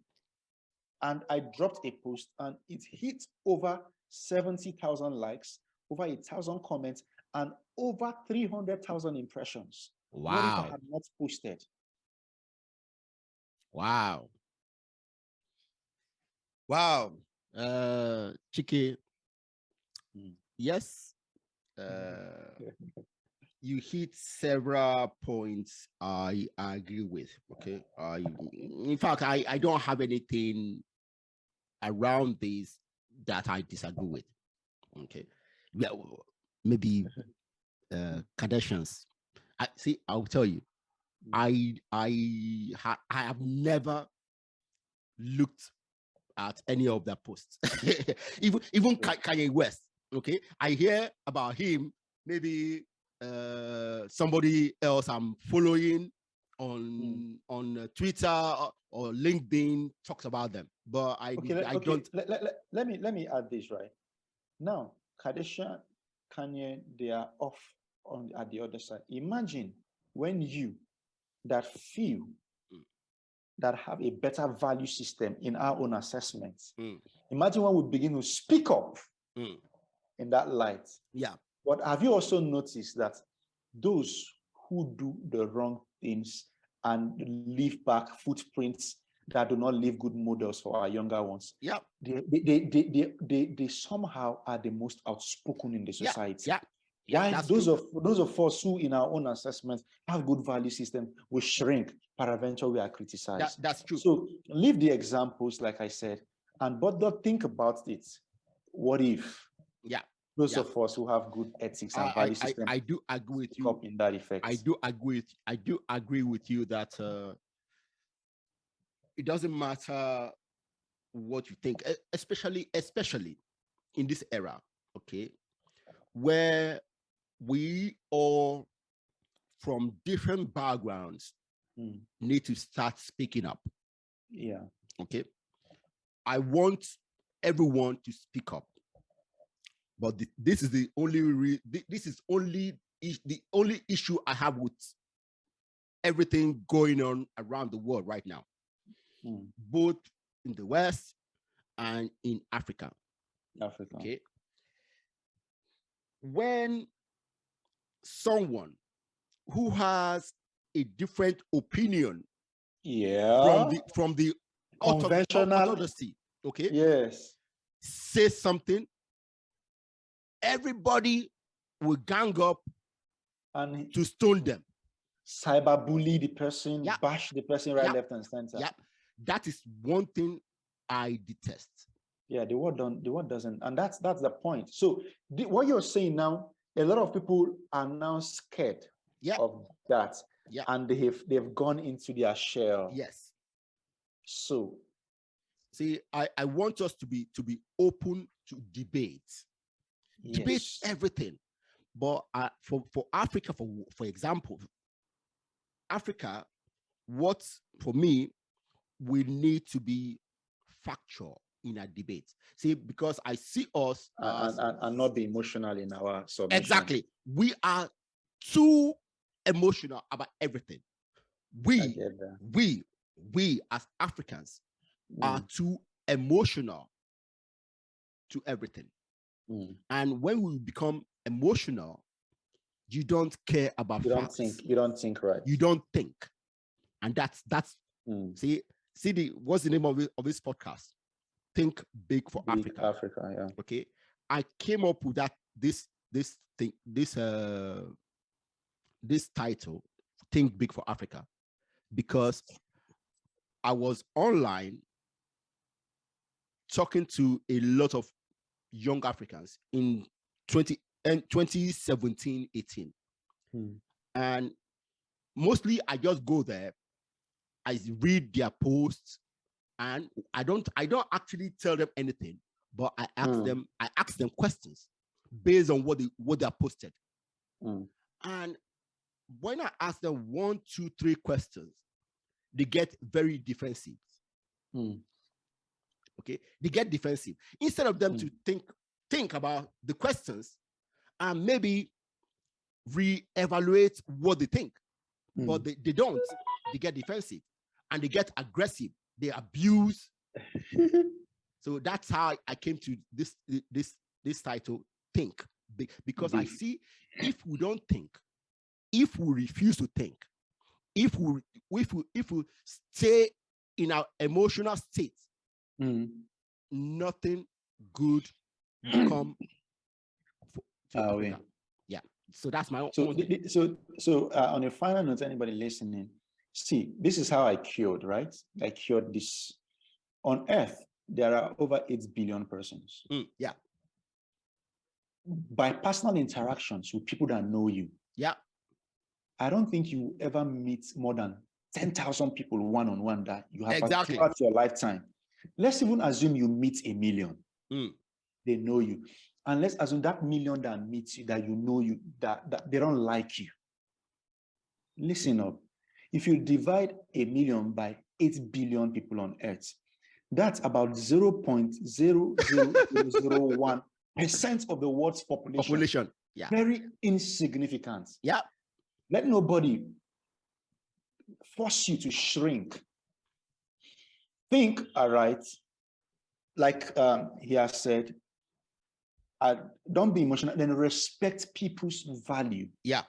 And I dropped a post and it hit over 70,000 likes, over 1,000 comments, and over 300,000 impressions. Wow. What if I had not posted? Wow. Wow. Chike, yes. You hit several points I agree with. Okay. In fact, I don't have anything around this that I disagree with. Okay. Yeah, maybe Kardashians. I'll tell you. I have never looked at any of their posts. even Kanye West. Okay. I hear about him, maybe somebody else I'm following on Twitter or LinkedIn talks about them, but I don't. Let me add this right now. Kardashian, Kanye, they are off at the other side. Imagine when you that feel that have a better value system in our own assessments. Imagine when we begin to speak up in that light. Yeah. But have you also noticed that those who do the wrong things and leave back footprints that do not leave good models for our younger ones? Yeah. They somehow are the most outspoken in the society. Yeah. Why those of us who in our own assessments have good value system, we shrink, peradventure we are criticized. That's true. So leave the examples, like I said, but don't think about it. What if? Yeah. Those of us who have good ethics and value system. I do agree with you in that effect. I do agree with you that it doesn't matter what you think, especially in this era, okay, where we all from different backgrounds need to start speaking up. Yeah. Okay. I want everyone to speak up. But this is the only the only issue I have with everything going on around the world right now, both in the West and in Africa. Okay. When someone who has a different opinion, from the conventional orthodoxy, okay, yes, say something, everybody will gang up and to stone them, cyberbully the person, bash the person right, left, and center. Yeah, that is one thing I detest. Yeah, the word doesn't, and that's the point. So what you're saying now, a lot of people are now scared of that, and they've gone into their shell. Yes. So, see, I want us to be open to debate. Yes. Debate everything, but for Africa, for example, Africa, what for me, we need to be factual in a debate. See, because I see us and not be emotional in our submission. Exactly. We are too emotional about everything. We as Africans are too emotional to everything. And when we become emotional, you don't care about facts. You don't think right. You don't think. And that's see what's the name of this podcast? Think Big for Africa. Africa, yeah. Okay. I came up with this title, Think Big for Africa, because I was online talking to a lot of young Africans in 2017, 18. And mostly I just go there, I read their posts, and I don't actually tell them anything, but I ask them questions based on what they are posted. And when I ask them 1, 2, 3 questions, they get very defensive. Okay, they get defensive instead of them to think about the questions and maybe re-evaluate what they think. But they don't. They get defensive and they get aggressive. They abuse. So that's how I came to this title, Think Big, because I see if we don't think, if we refuse to think, if we stay in our emotional state, nothing good will come for Africa. Yeah. So that's my own. So on a final note, anybody listening, see, this is how I cured, right? I cured this. On Earth, there are over 8 billion persons. Yeah. By personal interactions with people that know you. Yeah. I don't think you ever meet more than 10,000 people one-on-one that you have throughout your lifetime. Let's even assume you meet 1 million. They know you. And let's assume that 1 million that meets you, that you know you, that they don't like you. Listen up. If you divide 1 million by 8 billion people on Earth, that's about 0.00001% of the world's population. Yeah. Very insignificant. Yeah. Let nobody force you to shrink. Think, all right, like he has said, don't be emotional, then respect people's value. Yeah.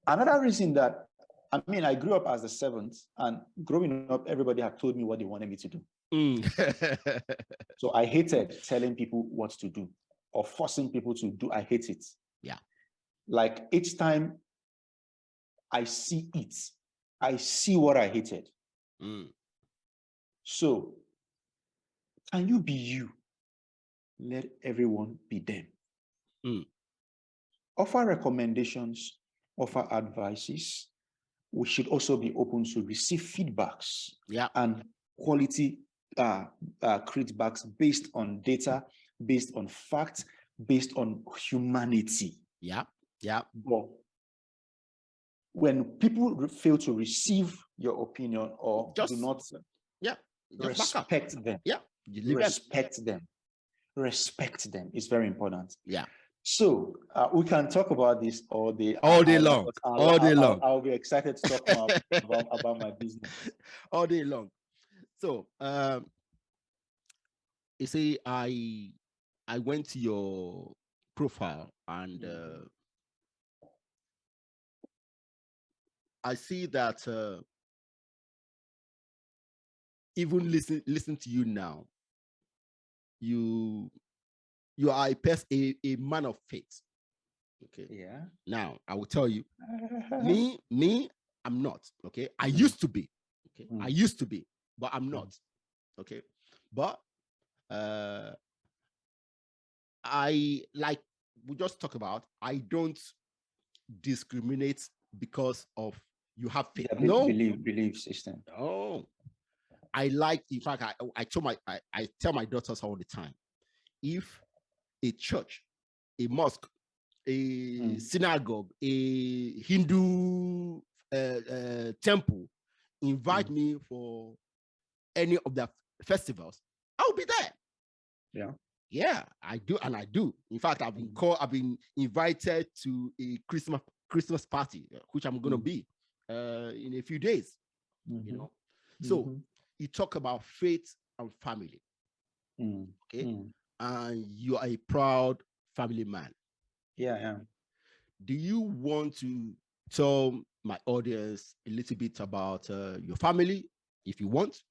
Another reason that, I mean, I grew up as the 7th, and growing up, everybody had told me what they wanted me to do. So I hated telling people what to do or forcing people to do. I hate it. Yeah. Like each time I see it, I see what I hated. So can you be you? Let everyone be them. Offer recommendations, offer advices. We should also be open to receive feedbacks and quality feedbacks based on data, based on facts, based on humanity. Yeah. But when people fail to receive your opinion or do not respect them, respect them is very important. Yeah. So we can talk about this all day. All day long. I'll be excited to talk more about my business. All day long. So you see, I went to your profile and I see that even listen to you now, you are a man of faith. Okay. Yeah. Now I will tell you, me, I'm not. Okay. I used to be. Okay. I used to be, but I'm not. Okay. But I like we just talk about, I don't discriminate because of you have faith. Yeah, No. belief system. Oh, I like, in fact, I tell my daughters all the time, if a church, a mosque, a synagogue, a Hindu temple invite me for any of their festivals, I'll be there. Yeah. Yeah, I do, and I do. In fact, I've been invited to a Christmas party, which I'm going to be in a few days. You know, so you talk about faith and family, okay, and you are a proud family man. Yeah, yeah. Do you want to tell my audience a little bit about your family, if you want,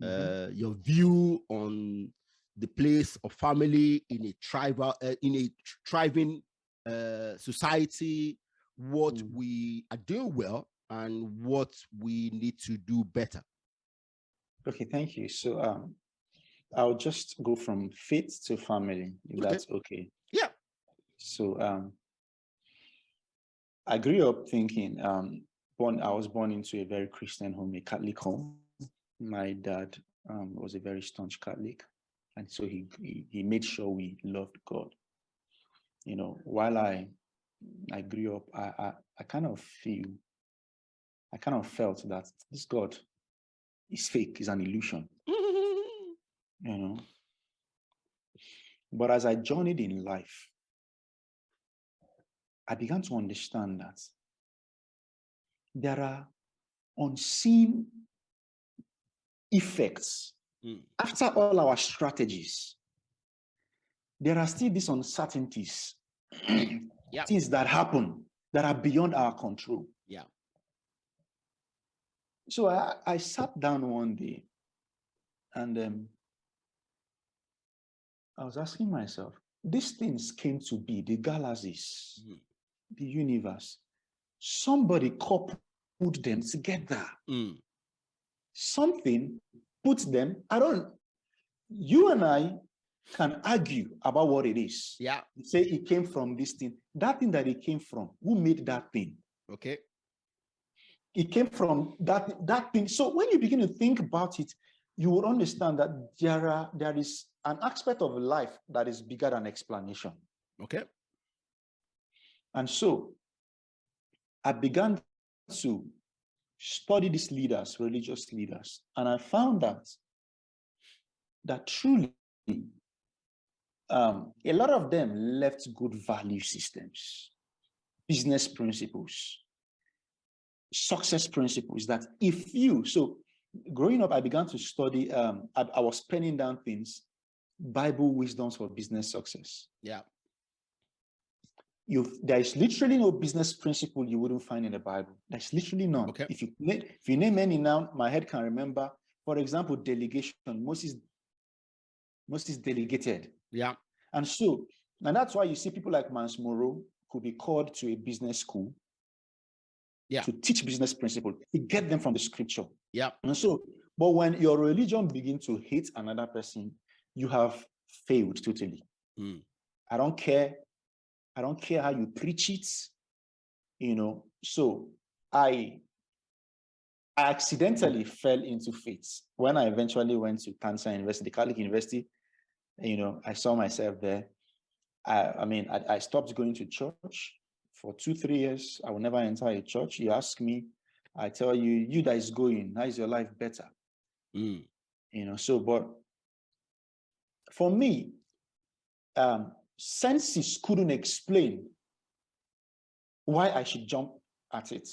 your view on the place of family in a thriving society, what we are doing well and what we need to do better? Okay, thank you. So I'll just go from faith to family, if that's okay. Yeah. So I grew up thinking, I was born into a very Christian home, a Catholic home. My dad was a very staunch Catholic, and so he made sure we loved God. You know, while I grew up, I kind of felt that this God is fake, is an illusion. You know, but as I journeyed in life, I began to understand that there are unseen effects after all our strategies. There are still these uncertainties, things that happen that are beyond our control. Yeah. So I sat down one day and I was asking myself, these things came to be, the galaxies, the universe. Somebody coupled them together. Something put them, you and I can argue about what it is. Yeah. Say it came from this thing. That thing that it came from, who made that thing? Okay. It came from that thing. So when you begin to think about it, you will understand that there is an aspect of life that is bigger than explanation. Okay. And so I began to study these leaders, religious leaders, and I found that truly a lot of them left good value systems, business principles, success principles that so growing up, I began to study, I was penning down things, Bible wisdoms for business success. Yeah. There is literally no business principle you wouldn't find in the Bible. There's literally none. Okay. If you name any now, my head can remember. For example, delegation. Moses delegated. Yeah. And that's why you see people like Mans Moreau could be called to a business school to teach business principles, to get them from the scripture. Yeah. And so, but when your religion begins to hate another person, you have failed totally. I don't care how you preach it, you know. So I accidentally fell into faith when I eventually went to Kansas University, the Catholic University. You know, I saw myself there. I stopped going to church for 2-3 years. I will never enter a church. You ask me, I tell you, you that is going, how is your life better? You know, so, but for me, senses couldn't explain why I should jump at it.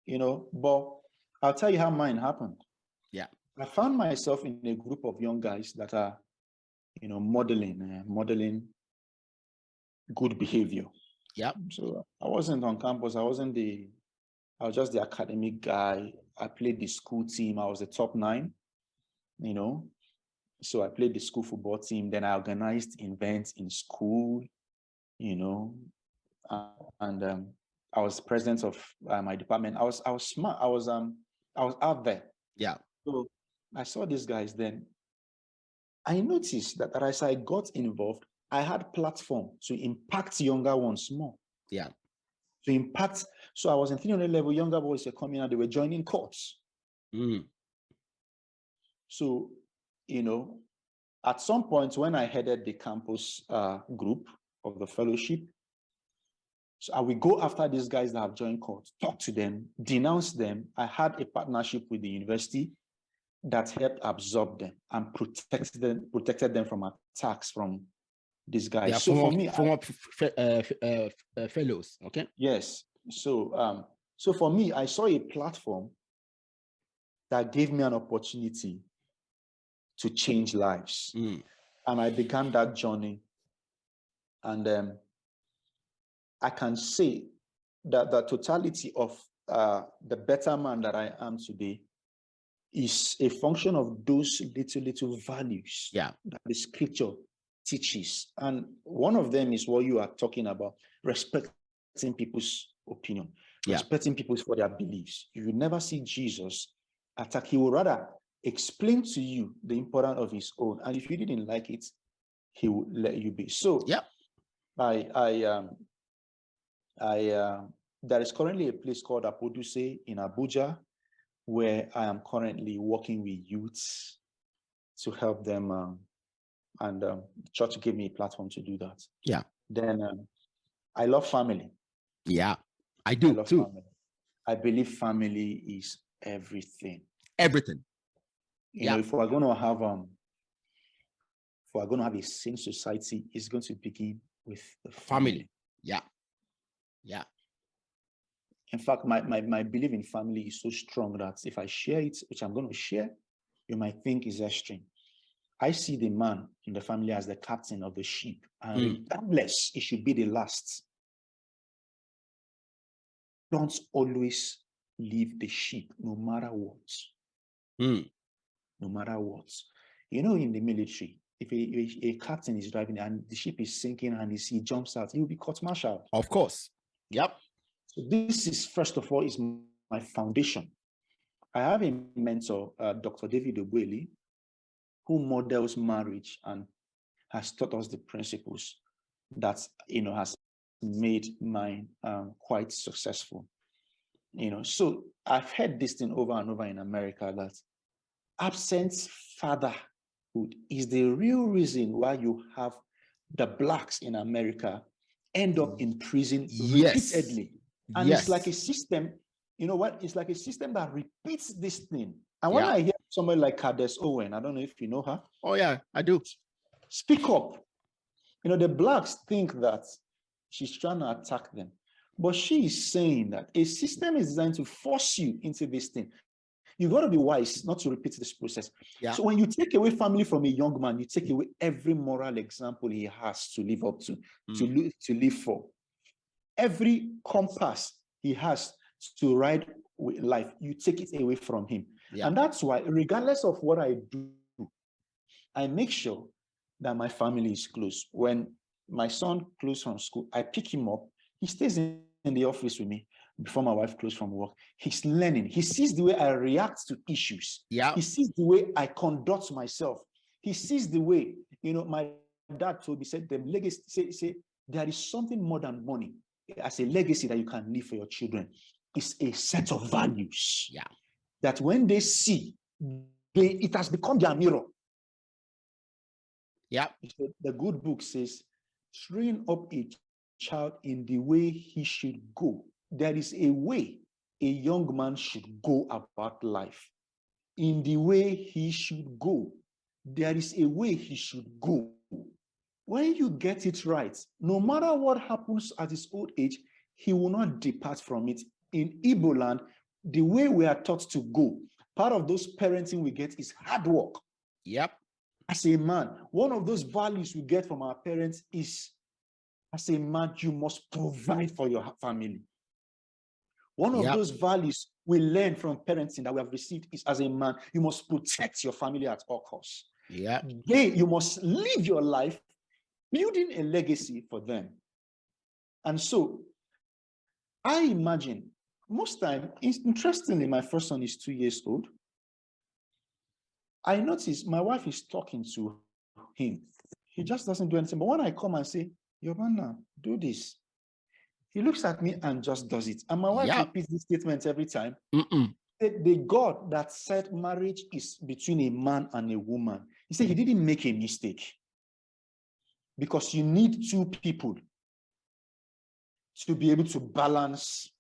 You know, but I'll tell you how mine happened. Yeah. I found myself in a group of young guys that are, you know, modeling good behavior. Yeah. So I wasn't on campus. I was just the academic guy. I played the school team. I was the top 9, you know. So I played the school football team. Then I organized events in school, you know, and I was president of my department. I was smart. I was out there. Yeah. So I saw these guys then. I noticed that as I got involved, I had platform to impact younger ones more. Yeah. To impact. So I was in 300 level, younger boys were coming out, they were joining courts. So, at some point when I headed the campus group of the fellowship, so I will go after these guys that have joined court, talk to them, denounce them. I had a partnership with the university that helped absorb them and protected them from attacks from these guys. Yeah, so for me, fellows, okay? Yes. So for me, I saw a platform that gave me an opportunity to change lives. And I began that journey. And I can say that the totality of the better man that I am today is a function of those little values that the scripture teaches. And one of them is what you are talking about, respecting people's opinion, respecting people for their beliefs. You will never see Jesus attack. He will rather explain to you the importance of his own. And if you didn't like it, he will let you be. So there is currently a place called Apoduse in Abuja, where I am currently working with youths to help them. And the church gave me a platform to do that. Yeah. Then I love family. Yeah, I do too. Family. I believe family is everything. Everything. If we're going to have a sane society, it's going to begin with the family. Yeah. In fact, my belief in family is so strong that if I share it, which I'm going to share, you might think is extreme. I see the man in the family as the captain of the ship, and regardless, it should be the last. Don't always leave the ship, no matter what. No matter what. In the military, if a captain is driving and the ship is sinking and he jumps out, he will be court-martialed. Of course. Yep. So this is, first of all, is my foundation. I have a mentor, Dr. David Obueli, who models marriage and has taught us the principles that, has made mine quite successful. So I've heard this thing over and over in America, that absent fatherhood is the real reason why you have the blacks in America end up in prison repeatedly. And it's like a system, it's like a system that repeats this thing. And when I hear somebody like Candace Owen, I don't know if you know her. Oh yeah, I do. Speak up. The blacks think that she's trying to attack them. But she is saying that a system is designed to force you into this thing. You've got to be wise not to repeat this process. Yeah. So when you take away family from a young man, you take away every moral example he has to live up to live for. Every compass he has to ride with life, you take it away from him. Yeah. And that's why, regardless of what I do, I make sure that my family is close. When my son closes from school, I pick him up. He stays in the office with me before my wife closes from work. He's learning. He sees the way I react to issues. Yeah. He sees the way I conduct myself. He sees the way, my dad told me, said, the legacy, say, there is something more than money as a legacy that you can leave for your children. It's a set of values. Yeah. That when they see, it has become their mirror. Yeah. The good book says, train up a child in the way he should go. There is a way a young man should go about life. In the way he should go. There is a way he should go. When you get it right, no matter what happens at his old age, he will not depart from it. In Igbo land, the way we are taught to go, part of those parenting we get is hard work. Yep. As a man, one of those values we get from our parents is, as a man, you must provide for your family. One of those values we learn from parenting that we have received is, as a man, you must protect your family at all costs. Yeah. You must live your life building a legacy for them. And so I imagine most time, interestingly, my first son is 2 years old. I notice my wife is talking to him. He just doesn't do anything. But when I come and say, Yobana, do this, he looks at me and just does it. And my wife repeats this statement every time. The God that said marriage is between a man and a woman, he said he didn't make a mistake. Because you need two people to be able to balance.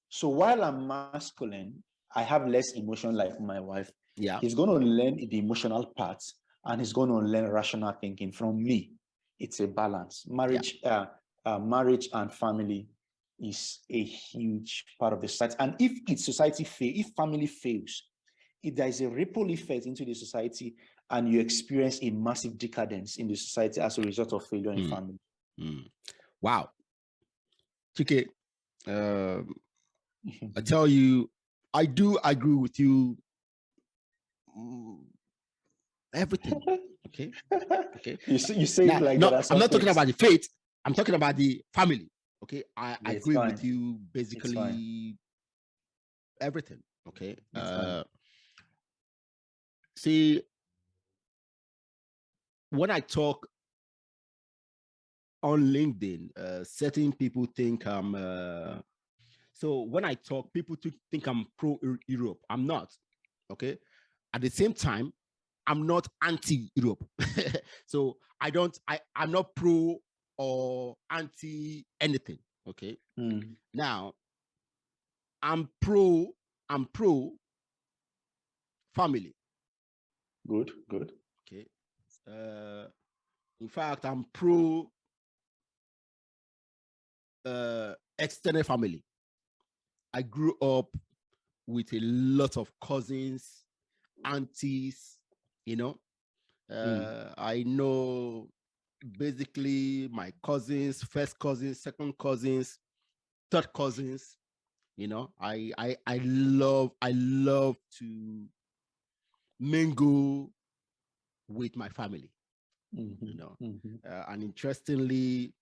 So while I'm masculine, I have less emotion like my wife. Yeah. He's going to learn the emotional part and he's going to learn rational thinking from me. It's a balance. Marriage, marriage and family is a huge part of the society. And if family fails, if there is a ripple effect into the society and you experience a massive decadence in the society as a result of failure in family. Wow. Chike, I tell you, I do agree with you. Everything. Okay. You say now, it like that. I'm not talking about the faith. I'm talking about the family. Okay. I agree with you basically everything. Okay. See, when I talk on LinkedIn, certain people think so when I talk, people think I'm pro-Europe. I'm not. Okay. At the same time, I'm not anti-Europe. So I'm not pro or anti anything. Okay. Now, I'm pro family. Good. Okay. In fact, I'm pro extended family. I grew up with a lot of cousins, aunties, you know. I know basically my cousins, first cousins, second cousins, third cousins. You know, I love to mingle with my family. You know, and interestingly,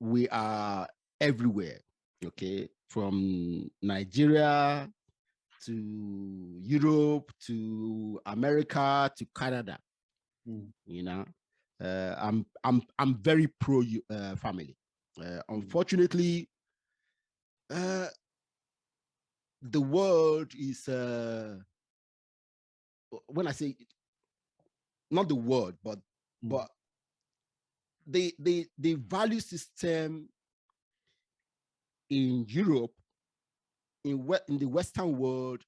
we are everywhere. Okay, from Nigeria to Europe to America to Canada. You know, I'm very pro family. Unfortunately, the world is when I say not the world, but the value system in Europe, in the Western world,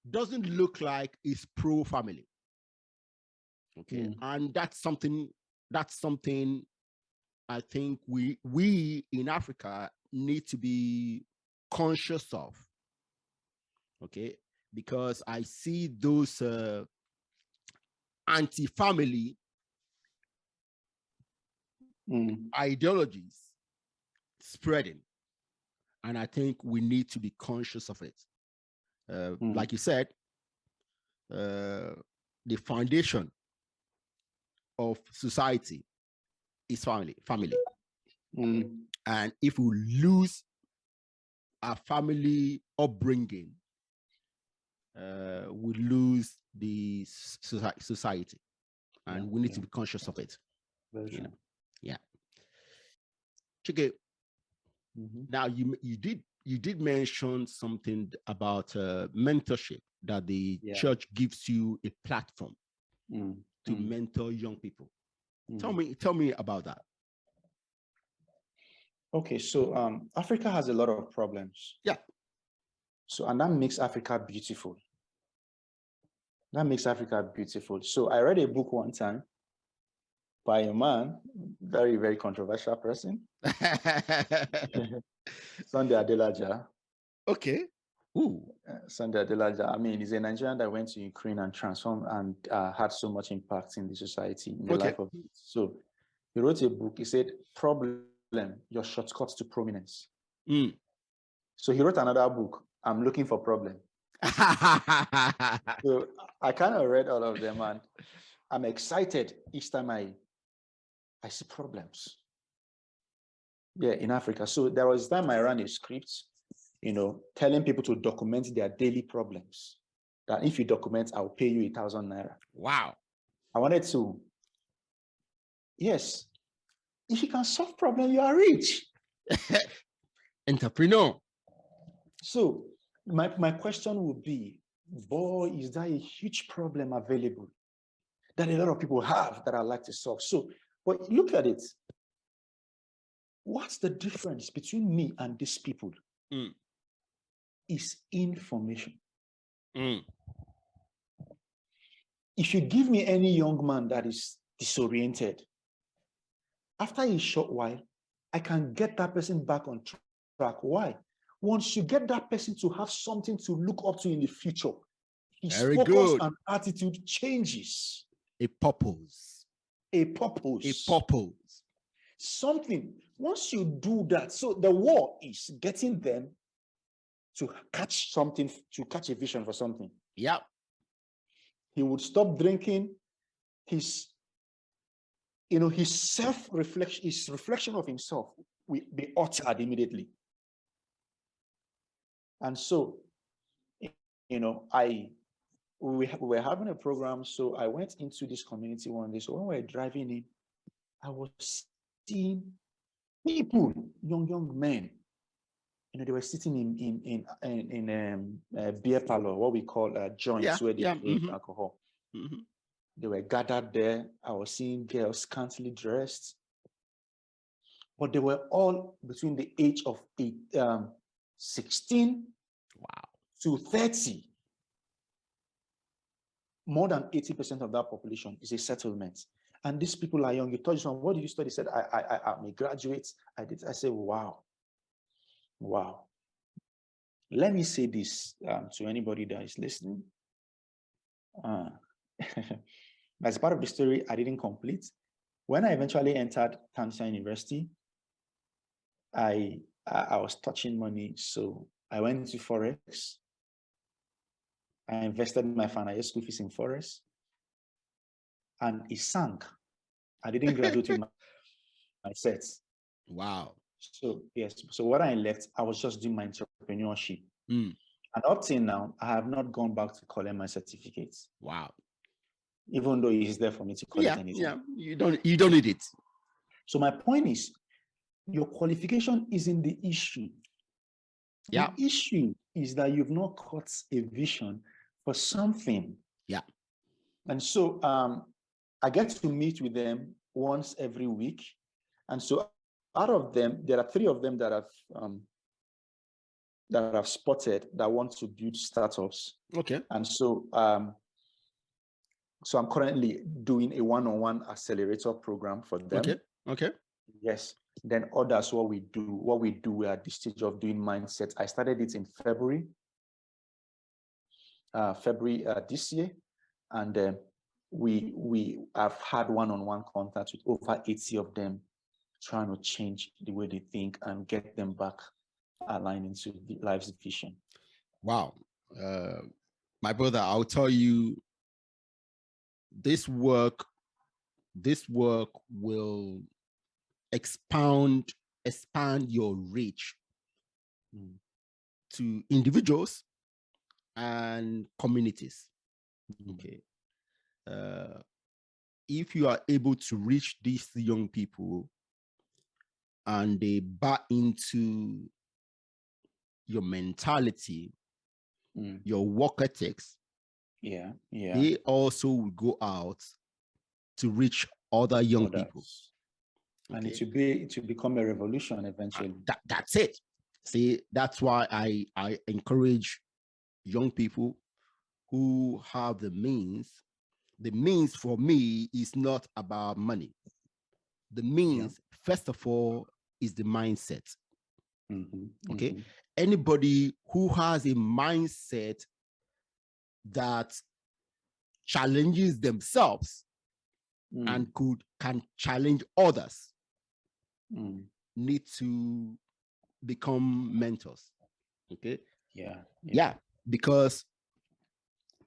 doesn't look like it's pro family. Okay, and that's something I think we in Africa need to be conscious of. Okay, because I see those anti-family ideologies spreading, and I think we need to be conscious of it. Like you said, the foundation of society is family. And if we lose our family upbringing, we lose the society, and we need to be conscious of it. You know? Yeah. Chike, now you did mention something about mentorship, that the church gives you a platform to mentor young people. Tell me about that. Okay, so Africa has a lot of problems. Yeah. So, and that makes Africa beautiful. So I read a book one time by a man, very, very controversial person. Sunday Adelaja. Okay. Sunday Adelaja. I mean, he's a Nigerian that went to Ukraine and transformed and had so much impact in the society, in the life of it. So he wrote a book. He said, "Problem, your shortcuts to prominence." So he wrote another book, "I'm looking for problem." So I kind of read all of them, and I'm excited each time I see problems. Yeah, in Africa. So there was time I ran a script, telling people to document their daily problems. that if you document, I'll pay you 1,000 naira. Wow. I wanted to, yes, if you can solve problem, you are rich. Entrepreneur. So my question would be, boy, is that a huge problem available that a lot of people have that I'd like to solve? So, but look at it. What's the difference between me and these people? Is information. If you give me any young man that is disoriented, after a short while, I can get that person back on track. Why? Once you get that person to have something to look up to in the future, his focus and attitude changes. A purpose. A purpose. A purpose. Something. Once you do that, so the war is getting them to catch something, to catch a vision for something. Yeah. He would stop drinking. His self-reflection, his reflection of himself will be altered immediately. And so, we were having a program. So I went into this community one day. So when we were driving in, I was seeing people, young men. They were sitting in a beer parlor, what we call joints, where they drink alcohol. They were gathered there. I was seeing girls scantily dressed, but they were all between the age of 16 to 30. More than 80% of that population is a settlement. And these people are young. You touched on, what did you study? He said, I'm a graduate. I said, wow. Let me say this to anybody that is listening. As part of the story, I didn't complete. When I eventually entered Tansa University, I was touching money. So I went into Forex. I invested my final year school fees in Forex. And it sank. I didn't graduate with my sets. Wow. So yes. So what I left, I was just doing my entrepreneurship. And up till now, I have not gone back to collect my certificates. Wow. Even though it's there for me to collect anything. Yeah. You don't need it. So my point is, your qualification isn't the issue. Yeah. The issue is that you've not caught a vision for something. Yeah. And so I get to meet with them once every week. And so out of them, there are 3 of them that I've spotted that want to build startups. Okay. And so so I'm currently doing a one-on-one accelerator program for them. Okay. Yes. Then others, what we do, we are at the stage of doing mindset. I started it in February this year. And we have had one-on-one contact with over 80 of them, trying to change the way they think and get them back aligned into the life's vision. Wow. My brother, I'll tell you, this work will expand your reach to individuals and communities. Okay. If you are able to reach these young people and they buy into your mentality, your work ethics, they also will go out to reach other young people. And it will become a revolution eventually. That's it. See, that's why I encourage young people who have the means. The means for me is not about money. The means, first of all, is the mindset. Okay. Anybody who has a mindset that challenges themselves and can challenge others need to become mentors. Okay. Yeah. Because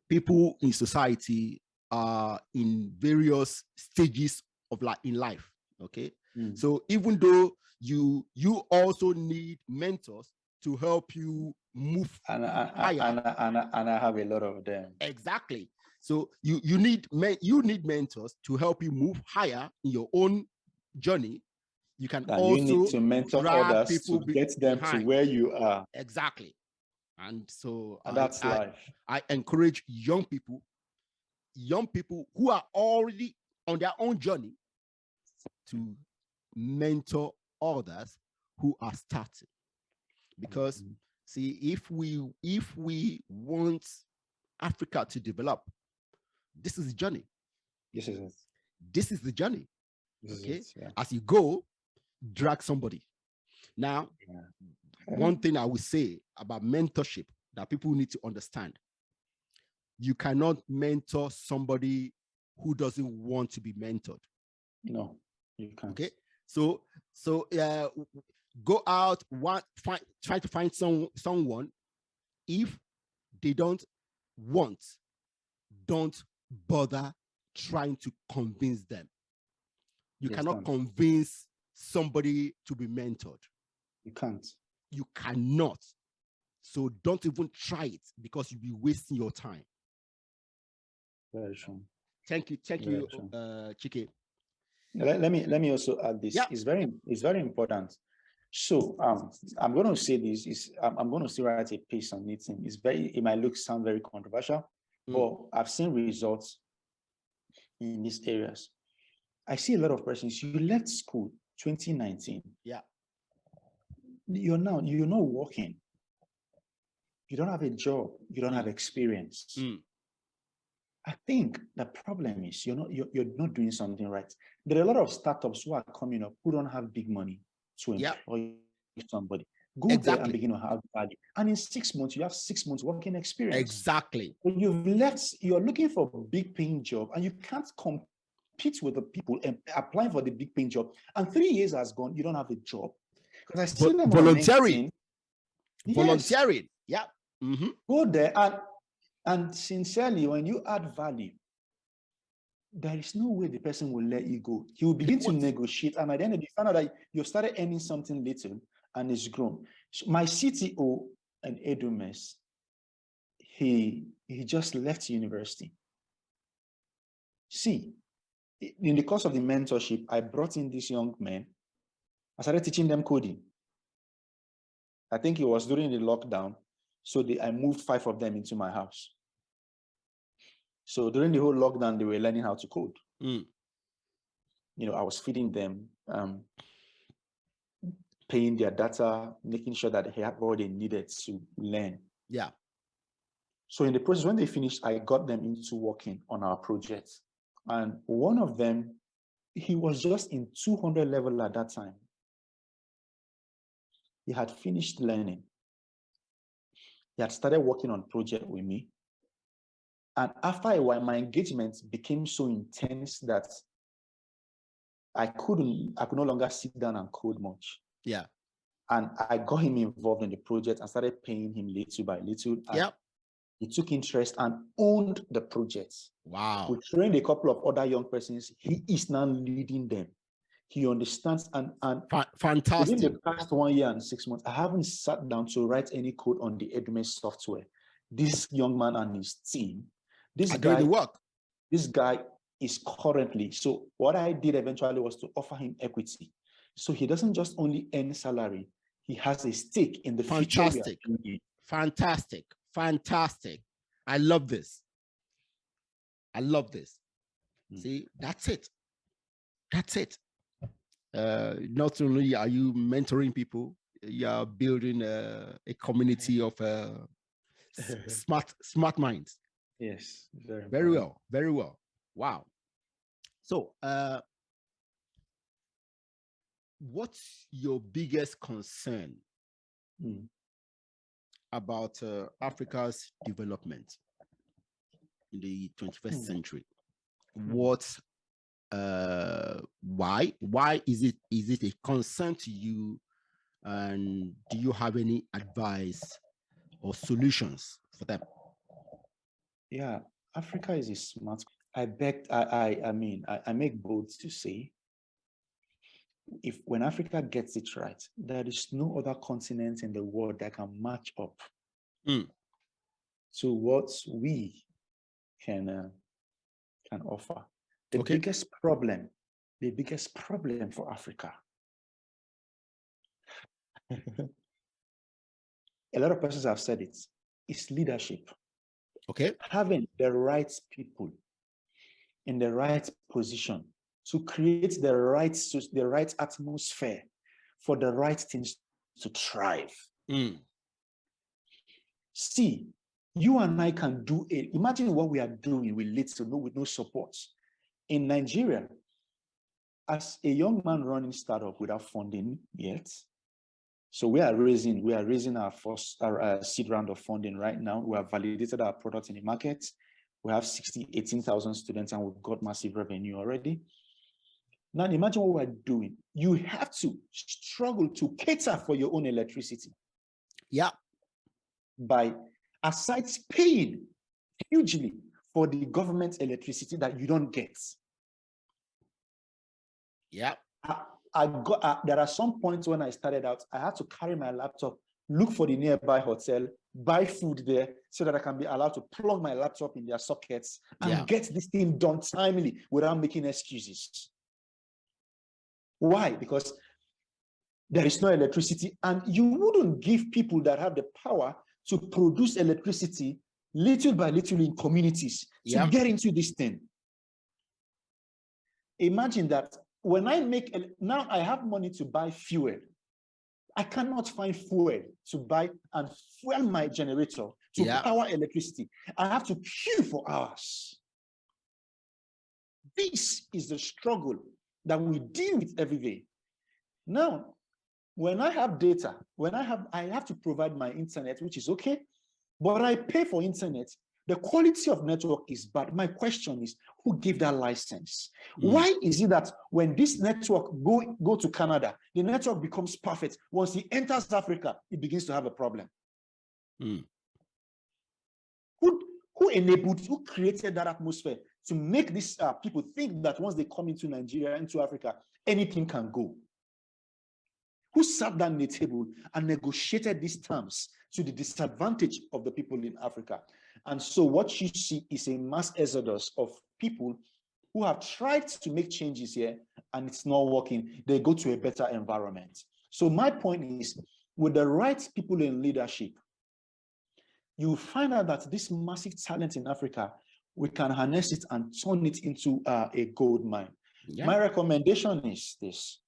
people in society are in various stages of in life. Okay. So even though you also need mentors, to help you move higher. And I have a lot of them. Exactly. So you need mentors to help you move higher in your own journey. You can and also you need to mentor others to get them to where you are. Exactly. And so that's life. I encourage young people who are already on their own journey to mentor others who are starting. Because see, if we want Africa to develop, this is the journey. This is it. This is the journey. Okay. Yeah. As you go, drag somebody. Now, one thing I will say about mentorship that people need to understand: you cannot mentor somebody who doesn't want to be mentored. No, you can't. Okay. So go out, try to find someone. If they don't want, don't bother trying to convince them. You cannot convince somebody to be mentored. You can't. You cannot. So don't even try it, because you'll be wasting your time. Very true. Thank you, Chike. Let me also add this. Yeah. It's very important. So I'm going to say this I'm going to still write a piece on it. It might sound very controversial, but I've seen results in these areas. I see a lot of persons. You left school 2019. Yeah. You're not working. You don't have a job. You don't have experience. I think the problem is you're not doing something right. There are a lot of startups who are coming up who don't have big money to employ somebody. Go there and begin to have value. And in 6 months, you have 6 months working experience. Exactly. When you're looking for a big paying job and you can't compete with the people and applying for the big paying job. And 3 years has gone, you don't have a job. Because I see them volunteering. Yes. Volunteering. Yeah. Go there and sincerely, when you add value, there is no way the person will let you go. He will begin to negotiate, and at the end of the day, find out that you've started earning something little and it's grown. So my CTO and EduMES, he just left university. See, in the course of the mentorship, I brought in these young men. I started teaching them coding. I think it was during the lockdown. So I moved 5 of them into my house. So during the whole lockdown, they were learning how to code. I was feeding them, paying their data, making sure that they had what they needed to learn. Yeah. So in the process, when they finished, I got them into working on our project. And one of them, he was just in 200 level at that time. He had finished learning. He had started working on project with me. And after a while, my engagement became so intense that I could no longer sit down and code much. Yeah. And I got him involved in the project and started paying him little by little. Yeah. He took interest and owned the project. Wow. We trained a couple of other young persons. He is now leading them. He understands and fantastic. Within the past 1 year and 6 months, I haven't sat down to write any code on the EduMES software. This young man and his team, this guy is currently, so what I did eventually was to offer him equity. So he doesn't just only earn salary, he has a stake in the future. Fantastic. I love this. See, that's it. Not only are you mentoring people, you are building a community of smart minds. Yes, very well. Wow. So, what's your biggest concern about Africa's development in the 21st century? Why is it a concern to you, and do you have any advice or solutions for them? Yeah, Africa is a smart. I make bold to say if when Africa gets it right, there is no other continent in the world that can match up to what we can offer. The biggest problem for Africa, a lot of persons have said it, is leadership. Okay. Having the right people in the right position to create the right atmosphere for the right things to thrive. See, you and I can do it. Imagine what we are doing with no support. In Nigeria, as a young man running startup without funding yet, so we are raising our first seed round of funding right now. We have validated our product in the market. We have 18,000 students and we've got massive revenue already. Now imagine what we're doing. You have to struggle to cater for your own electricity. Yeah. By aside paying hugely for the government electricity that you don't get. Yeah. There are some points when I started out, I had to carry my laptop, look for the nearby hotel, buy food there so that I can be allowed to plug my laptop in their sockets and get this thing done timely without making excuses. Why? Because there is no electricity, and you wouldn't give people that have the power to produce electricity little by little in communities to get into this thing. Imagine that when now I have money to buy fuel. I cannot find fuel to buy and fuel my generator to power electricity. I have to queue for hours. This is the struggle that we deal with every day. Now, when I have data, I have to provide my internet, which is okay, but I pay for internet. The quality of network is bad. My question is, who gave that license? Why is it that when this network go to Canada, the network becomes perfect? Once it enters Africa, it begins to have a problem. Who created that atmosphere to make these people think that once they come into Nigeria, into Africa, anything can go? Who sat down at the table and negotiated these terms to the disadvantage of the people in Africa? And so what you see is a mass exodus of people who have tried to make changes here and it's not working. They go to a better environment. So my point is, with the right people in leadership, you find out that this massive talent in Africa, we can harness it and turn it into a gold mine. My recommendation is this.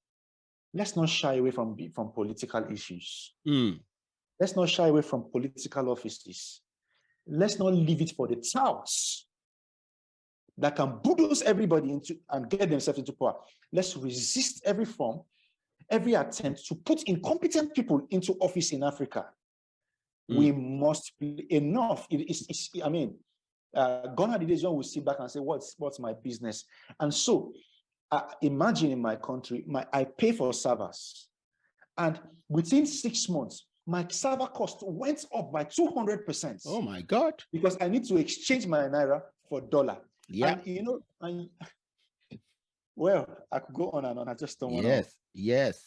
Let's not shy away from political issues. Let's not shy away from political offices. Let's not leave it for the touts that can bulldoze everybody into and get themselves into power. Let's resist every form, every attempt to put incompetent people into office in Africa. We must be enough. Gone are the days when we sit back and say, what's my business? And so imagine in my country, I pay for servers. And within 6 months, my server cost went up by 200%. Oh my God. Because I need to exchange my Naira for dollar. Yeah. And, well, I could go on and on. I just don't want to. Yes.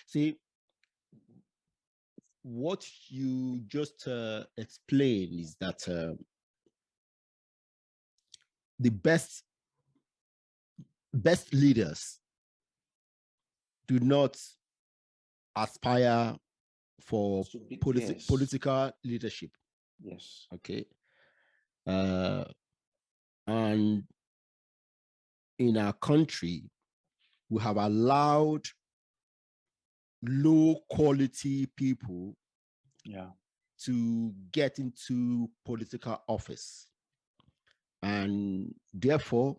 See, what you just explained is that the best leaders do not aspire for political leadership. Yes. Okay. And in our country, we have allowed low quality people to get into political office. And therefore,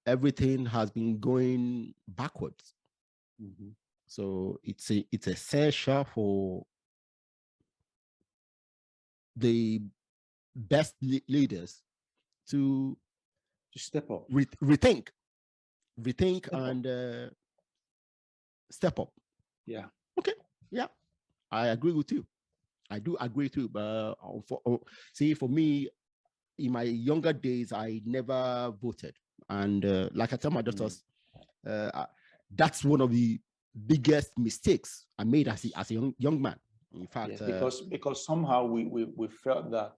everything has been going backwards. So it's essential for the best leaders to step up, rethink and step up. Yeah. Okay. Yeah, I agree with you. I do agree too. But for me, in my younger days, I never voted, and like I tell my daughters, that's one of the biggest mistakes I made as a young man. In fact, yes, because somehow we felt that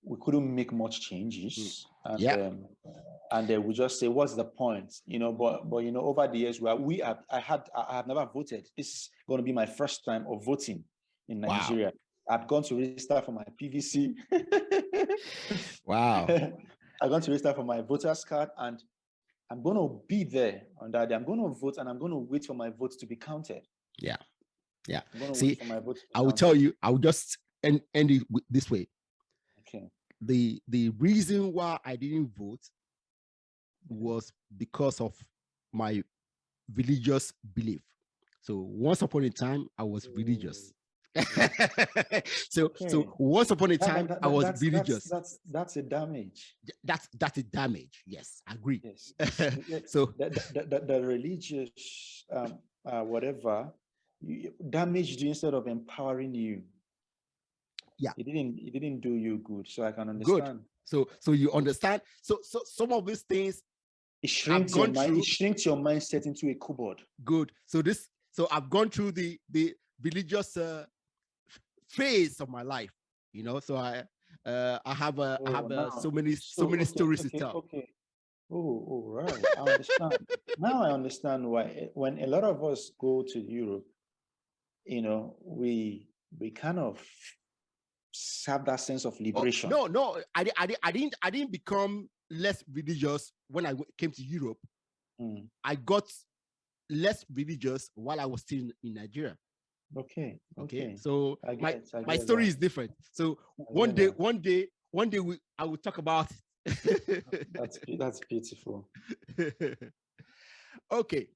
we couldn't make much changes, and then we just say, what's the point? But over the years, I have never voted. This is going to be my first time of voting in Nigeria. Wow. I've gone to register for my PVC. Wow. I've gone to register for my voter's card, and I'm going to be there on that day. I'm going to vote, and I'm going to wait for my vote to be counted. Yeah. See, for my vote I will tell you, I will just end it this way. Okay. The reason why I didn't vote was because of my religious belief. So once upon a time, I was religious. So once upon a time, I was religious. That's a damage. That's a damage. Yes, I agree. Yes. So the religious whatever damaged you instead of empowering you. Yeah, it didn't do you good. So I can understand. Good. So you understand. So some of these things, it shrinks your mind. It shrinks your mindset into a cubord. Good. So I've gone through the religious phase of my life. So I have so many stories to tell. Okay. Oh, right. I understand. Now I understand why when a lot of us go to Europe, we kind of have that sense of liberation. No, I didn't become less religious when I came to Europe. I got less religious while I was still in Nigeria. Okay. So my story is different. So one day I will talk about it. That's beautiful. Okay.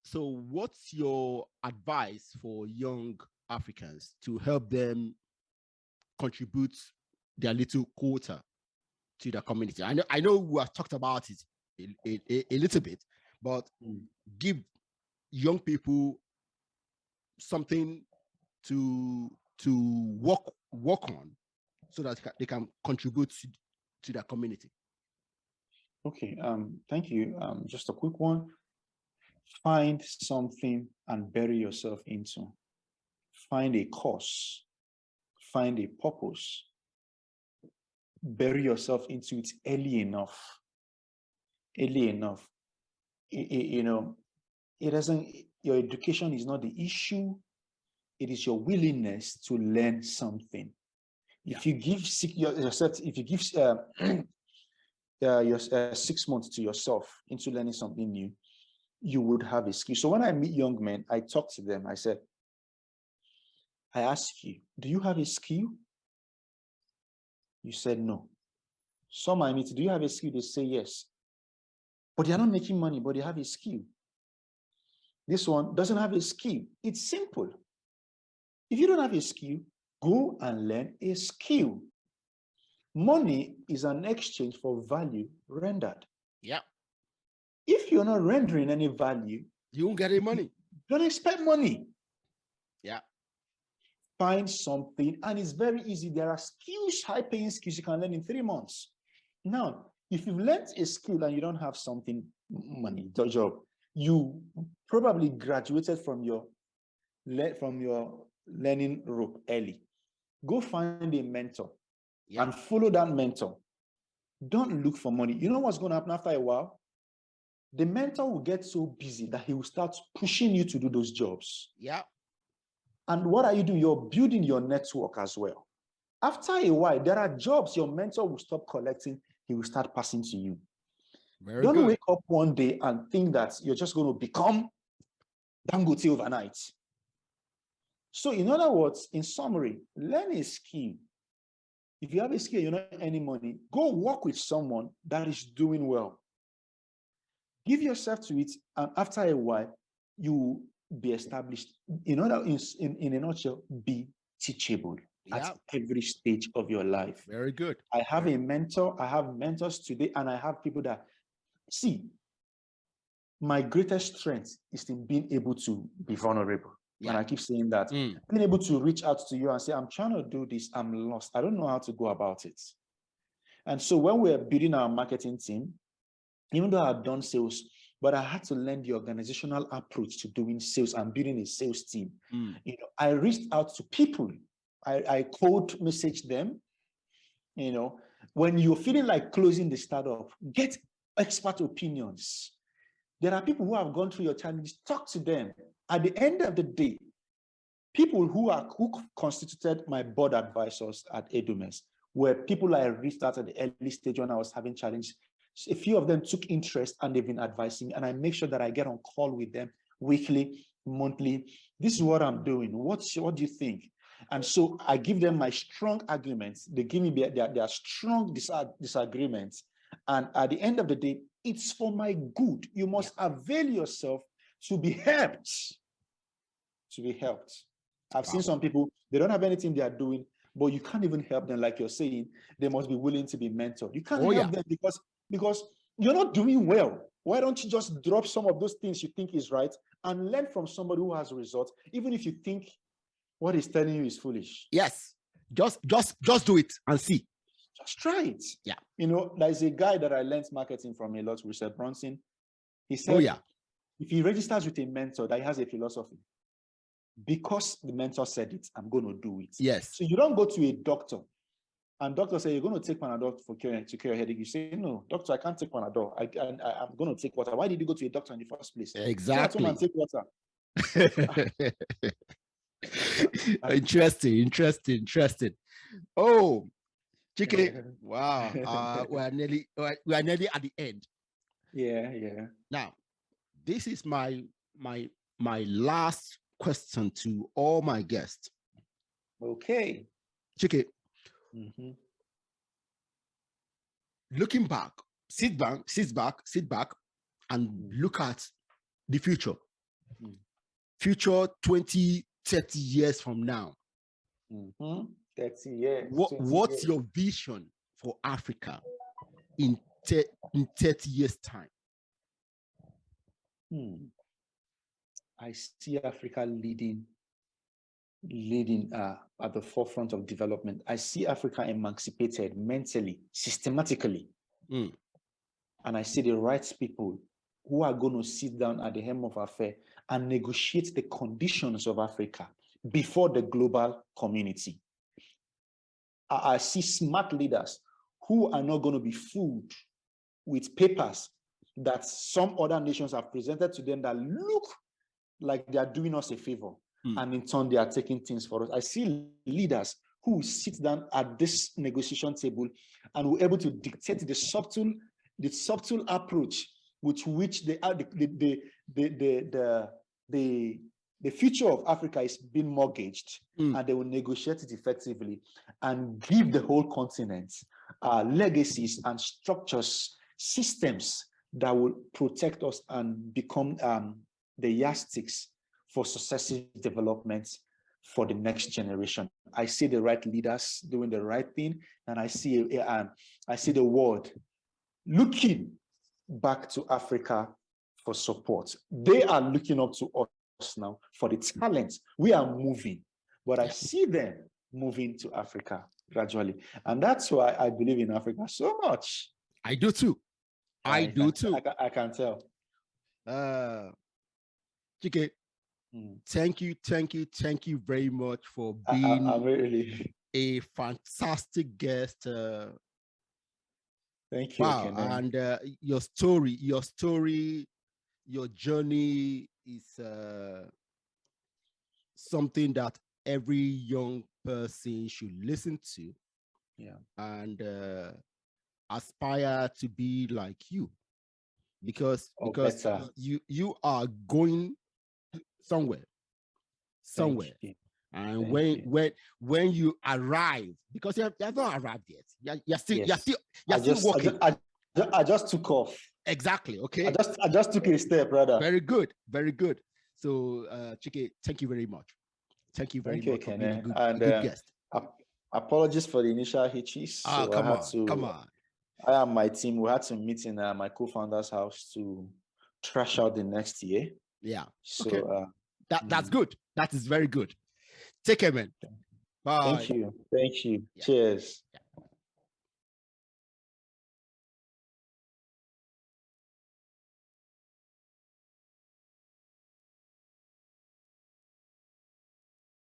So what's your advice for young Africans to help them contribute their little quota to the community? I know we have talked about it a little bit, but give young people something to work on so that they can contribute to their community. Okay, thank you. Just a quick one. Find something and bury yourself into. Find a cause. Find a purpose. Bury yourself into it early enough. It doesn't. Your education is not the issue. It is your willingness to learn something. If you give yourself, if you give 6 months to yourself into learning something new, you would have a skill. So when I meet young men, I talk to them. I ask you, do you have a skill? You said no. Some I meet, do you have a skill? They say yes. But they're not making money, but they have a skill. This one doesn't have a skill. It's simple. If you don't have a skill, go and learn a skill. Money is an exchange for value rendered. Yeah. If you're not rendering any value, you won't get any money. Don't expect money. Yeah. Find something, and it's very easy. There are skills, high-paying skills you can learn in 3 months. Now, if you've learned a skill and you don't have something, money, job, you probably graduated from your learning rope early. Go find a mentor and follow that mentor. Don't look for money. You know what's going to happen after a while? The mentor will get so busy that he will start pushing you to do those jobs. Yeah. And what are you doing? You're building your network as well. After a while, there are jobs your mentor will stop collecting. He will start passing to you. Don't wake up one day and think that you're just going to become Dangote overnight. So in other words, in summary, learn a skill. If you have a skill, you're not earning money, go work with someone that is doing well. Give yourself to it, and after a while, you will be established. In a nutshell, be teachable at every stage of your life. Very good. I have a mentor. I have mentors today, and I have people that see. My greatest strength is in being able to be vulnerable. Yeah. And I keep saying that. Being able to reach out to you and say, I'm trying to do this, I'm lost. I don't know how to go about it. And so when we're building our marketing team, even though I've done sales, but I had to learn the organizational approach to doing sales and building a sales team. I reached out to people. I cold message them. When you're feeling like closing the startup, get expert opinions. There are people who have gone through your challenges. Talk to them. At the end of the day, people who constituted my board advisors at EduMES were people I reached out at the early stage when I was having challenges. A few of them took interest and they've been advising, and I make sure that I get on call with them weekly, monthly. This is what I'm doing. What do you think? And so I give them my strong arguments. They give me their strong disagreements. And at the end of the day, it's for my good. You must avail yourself to be helped. To be helped. I've seen some people, they don't have anything they are doing, but you can't even help them. Like you're saying, they must be willing to be mentored. You can't help them because you're not doing well. Why don't you just drop some of those things you think is right and learn from somebody who has results, even if you think what he's telling you is foolish? Yes. Just do it and see. Just try it. Yeah. There's a guy that I learned marketing from a lot, Richard Bronson. He said, if he registers with a mentor that he has a philosophy, because the mentor said it, I'm going to do it. Yes. So you don't go to a doctor and doctor say, you're going to take Panadol to cure your headache. You say, no, doctor, I can't take Panadol. I'm going to take water. Why did you go to a doctor in the first place? Exactly. So take water. Interesting. Oh, Chike, wow. We are nearly at the end. Yeah. Now, this is my last question to all my guests. Okay. Chike, looking back, sit back and look at the future. Future 20, 30 years from now. 30 years. What's your vision for Africa in 30 years' time? I see Africa leading at the forefront of development. I see Africa emancipated mentally, systematically. And I see the right people who are going to sit down at the helm of affairs and negotiate the conditions of Africa before the global community. I see smart leaders who are not going to be fooled with papers that some other nations have presented to them that look like they are doing us a favor. And in turn, they are taking things for us. I see leaders who sit down at this negotiation table and were able to dictate the subtle approach with which the future of Africa is being mortgaged, and they will negotiate it effectively and give the whole continent legacies and structures, systems that will protect us and become the yardsticks for successive developments for the next generation. I see the right leaders doing the right thing, and I see the world looking back to Africa for support. They are looking up to us now for the talents. We are moving, but I see them moving to Africa gradually. And that's why I believe in Africa so much. I do too. I can tell. Chike, thank you very much for being a fantastic guest. Thank you. Wow. And your story, your journey is something that every young person should listen to. And aspire to be like you, because you are going somewhere. And when you arrive, because you have not arrived yet, you're still working. I just took off. Exactly. Okay. I just took a step, brother. Very good. So Chike, thank you very much. Thank you very much for being a good guest. Apologies for the initial hitches. Come on. I and my team, we had to meet in my co-founder's house to trash out the next year. Yeah. So okay. That's good. That is very good. Take care, man. Bye. Thank you. Yeah. Cheers.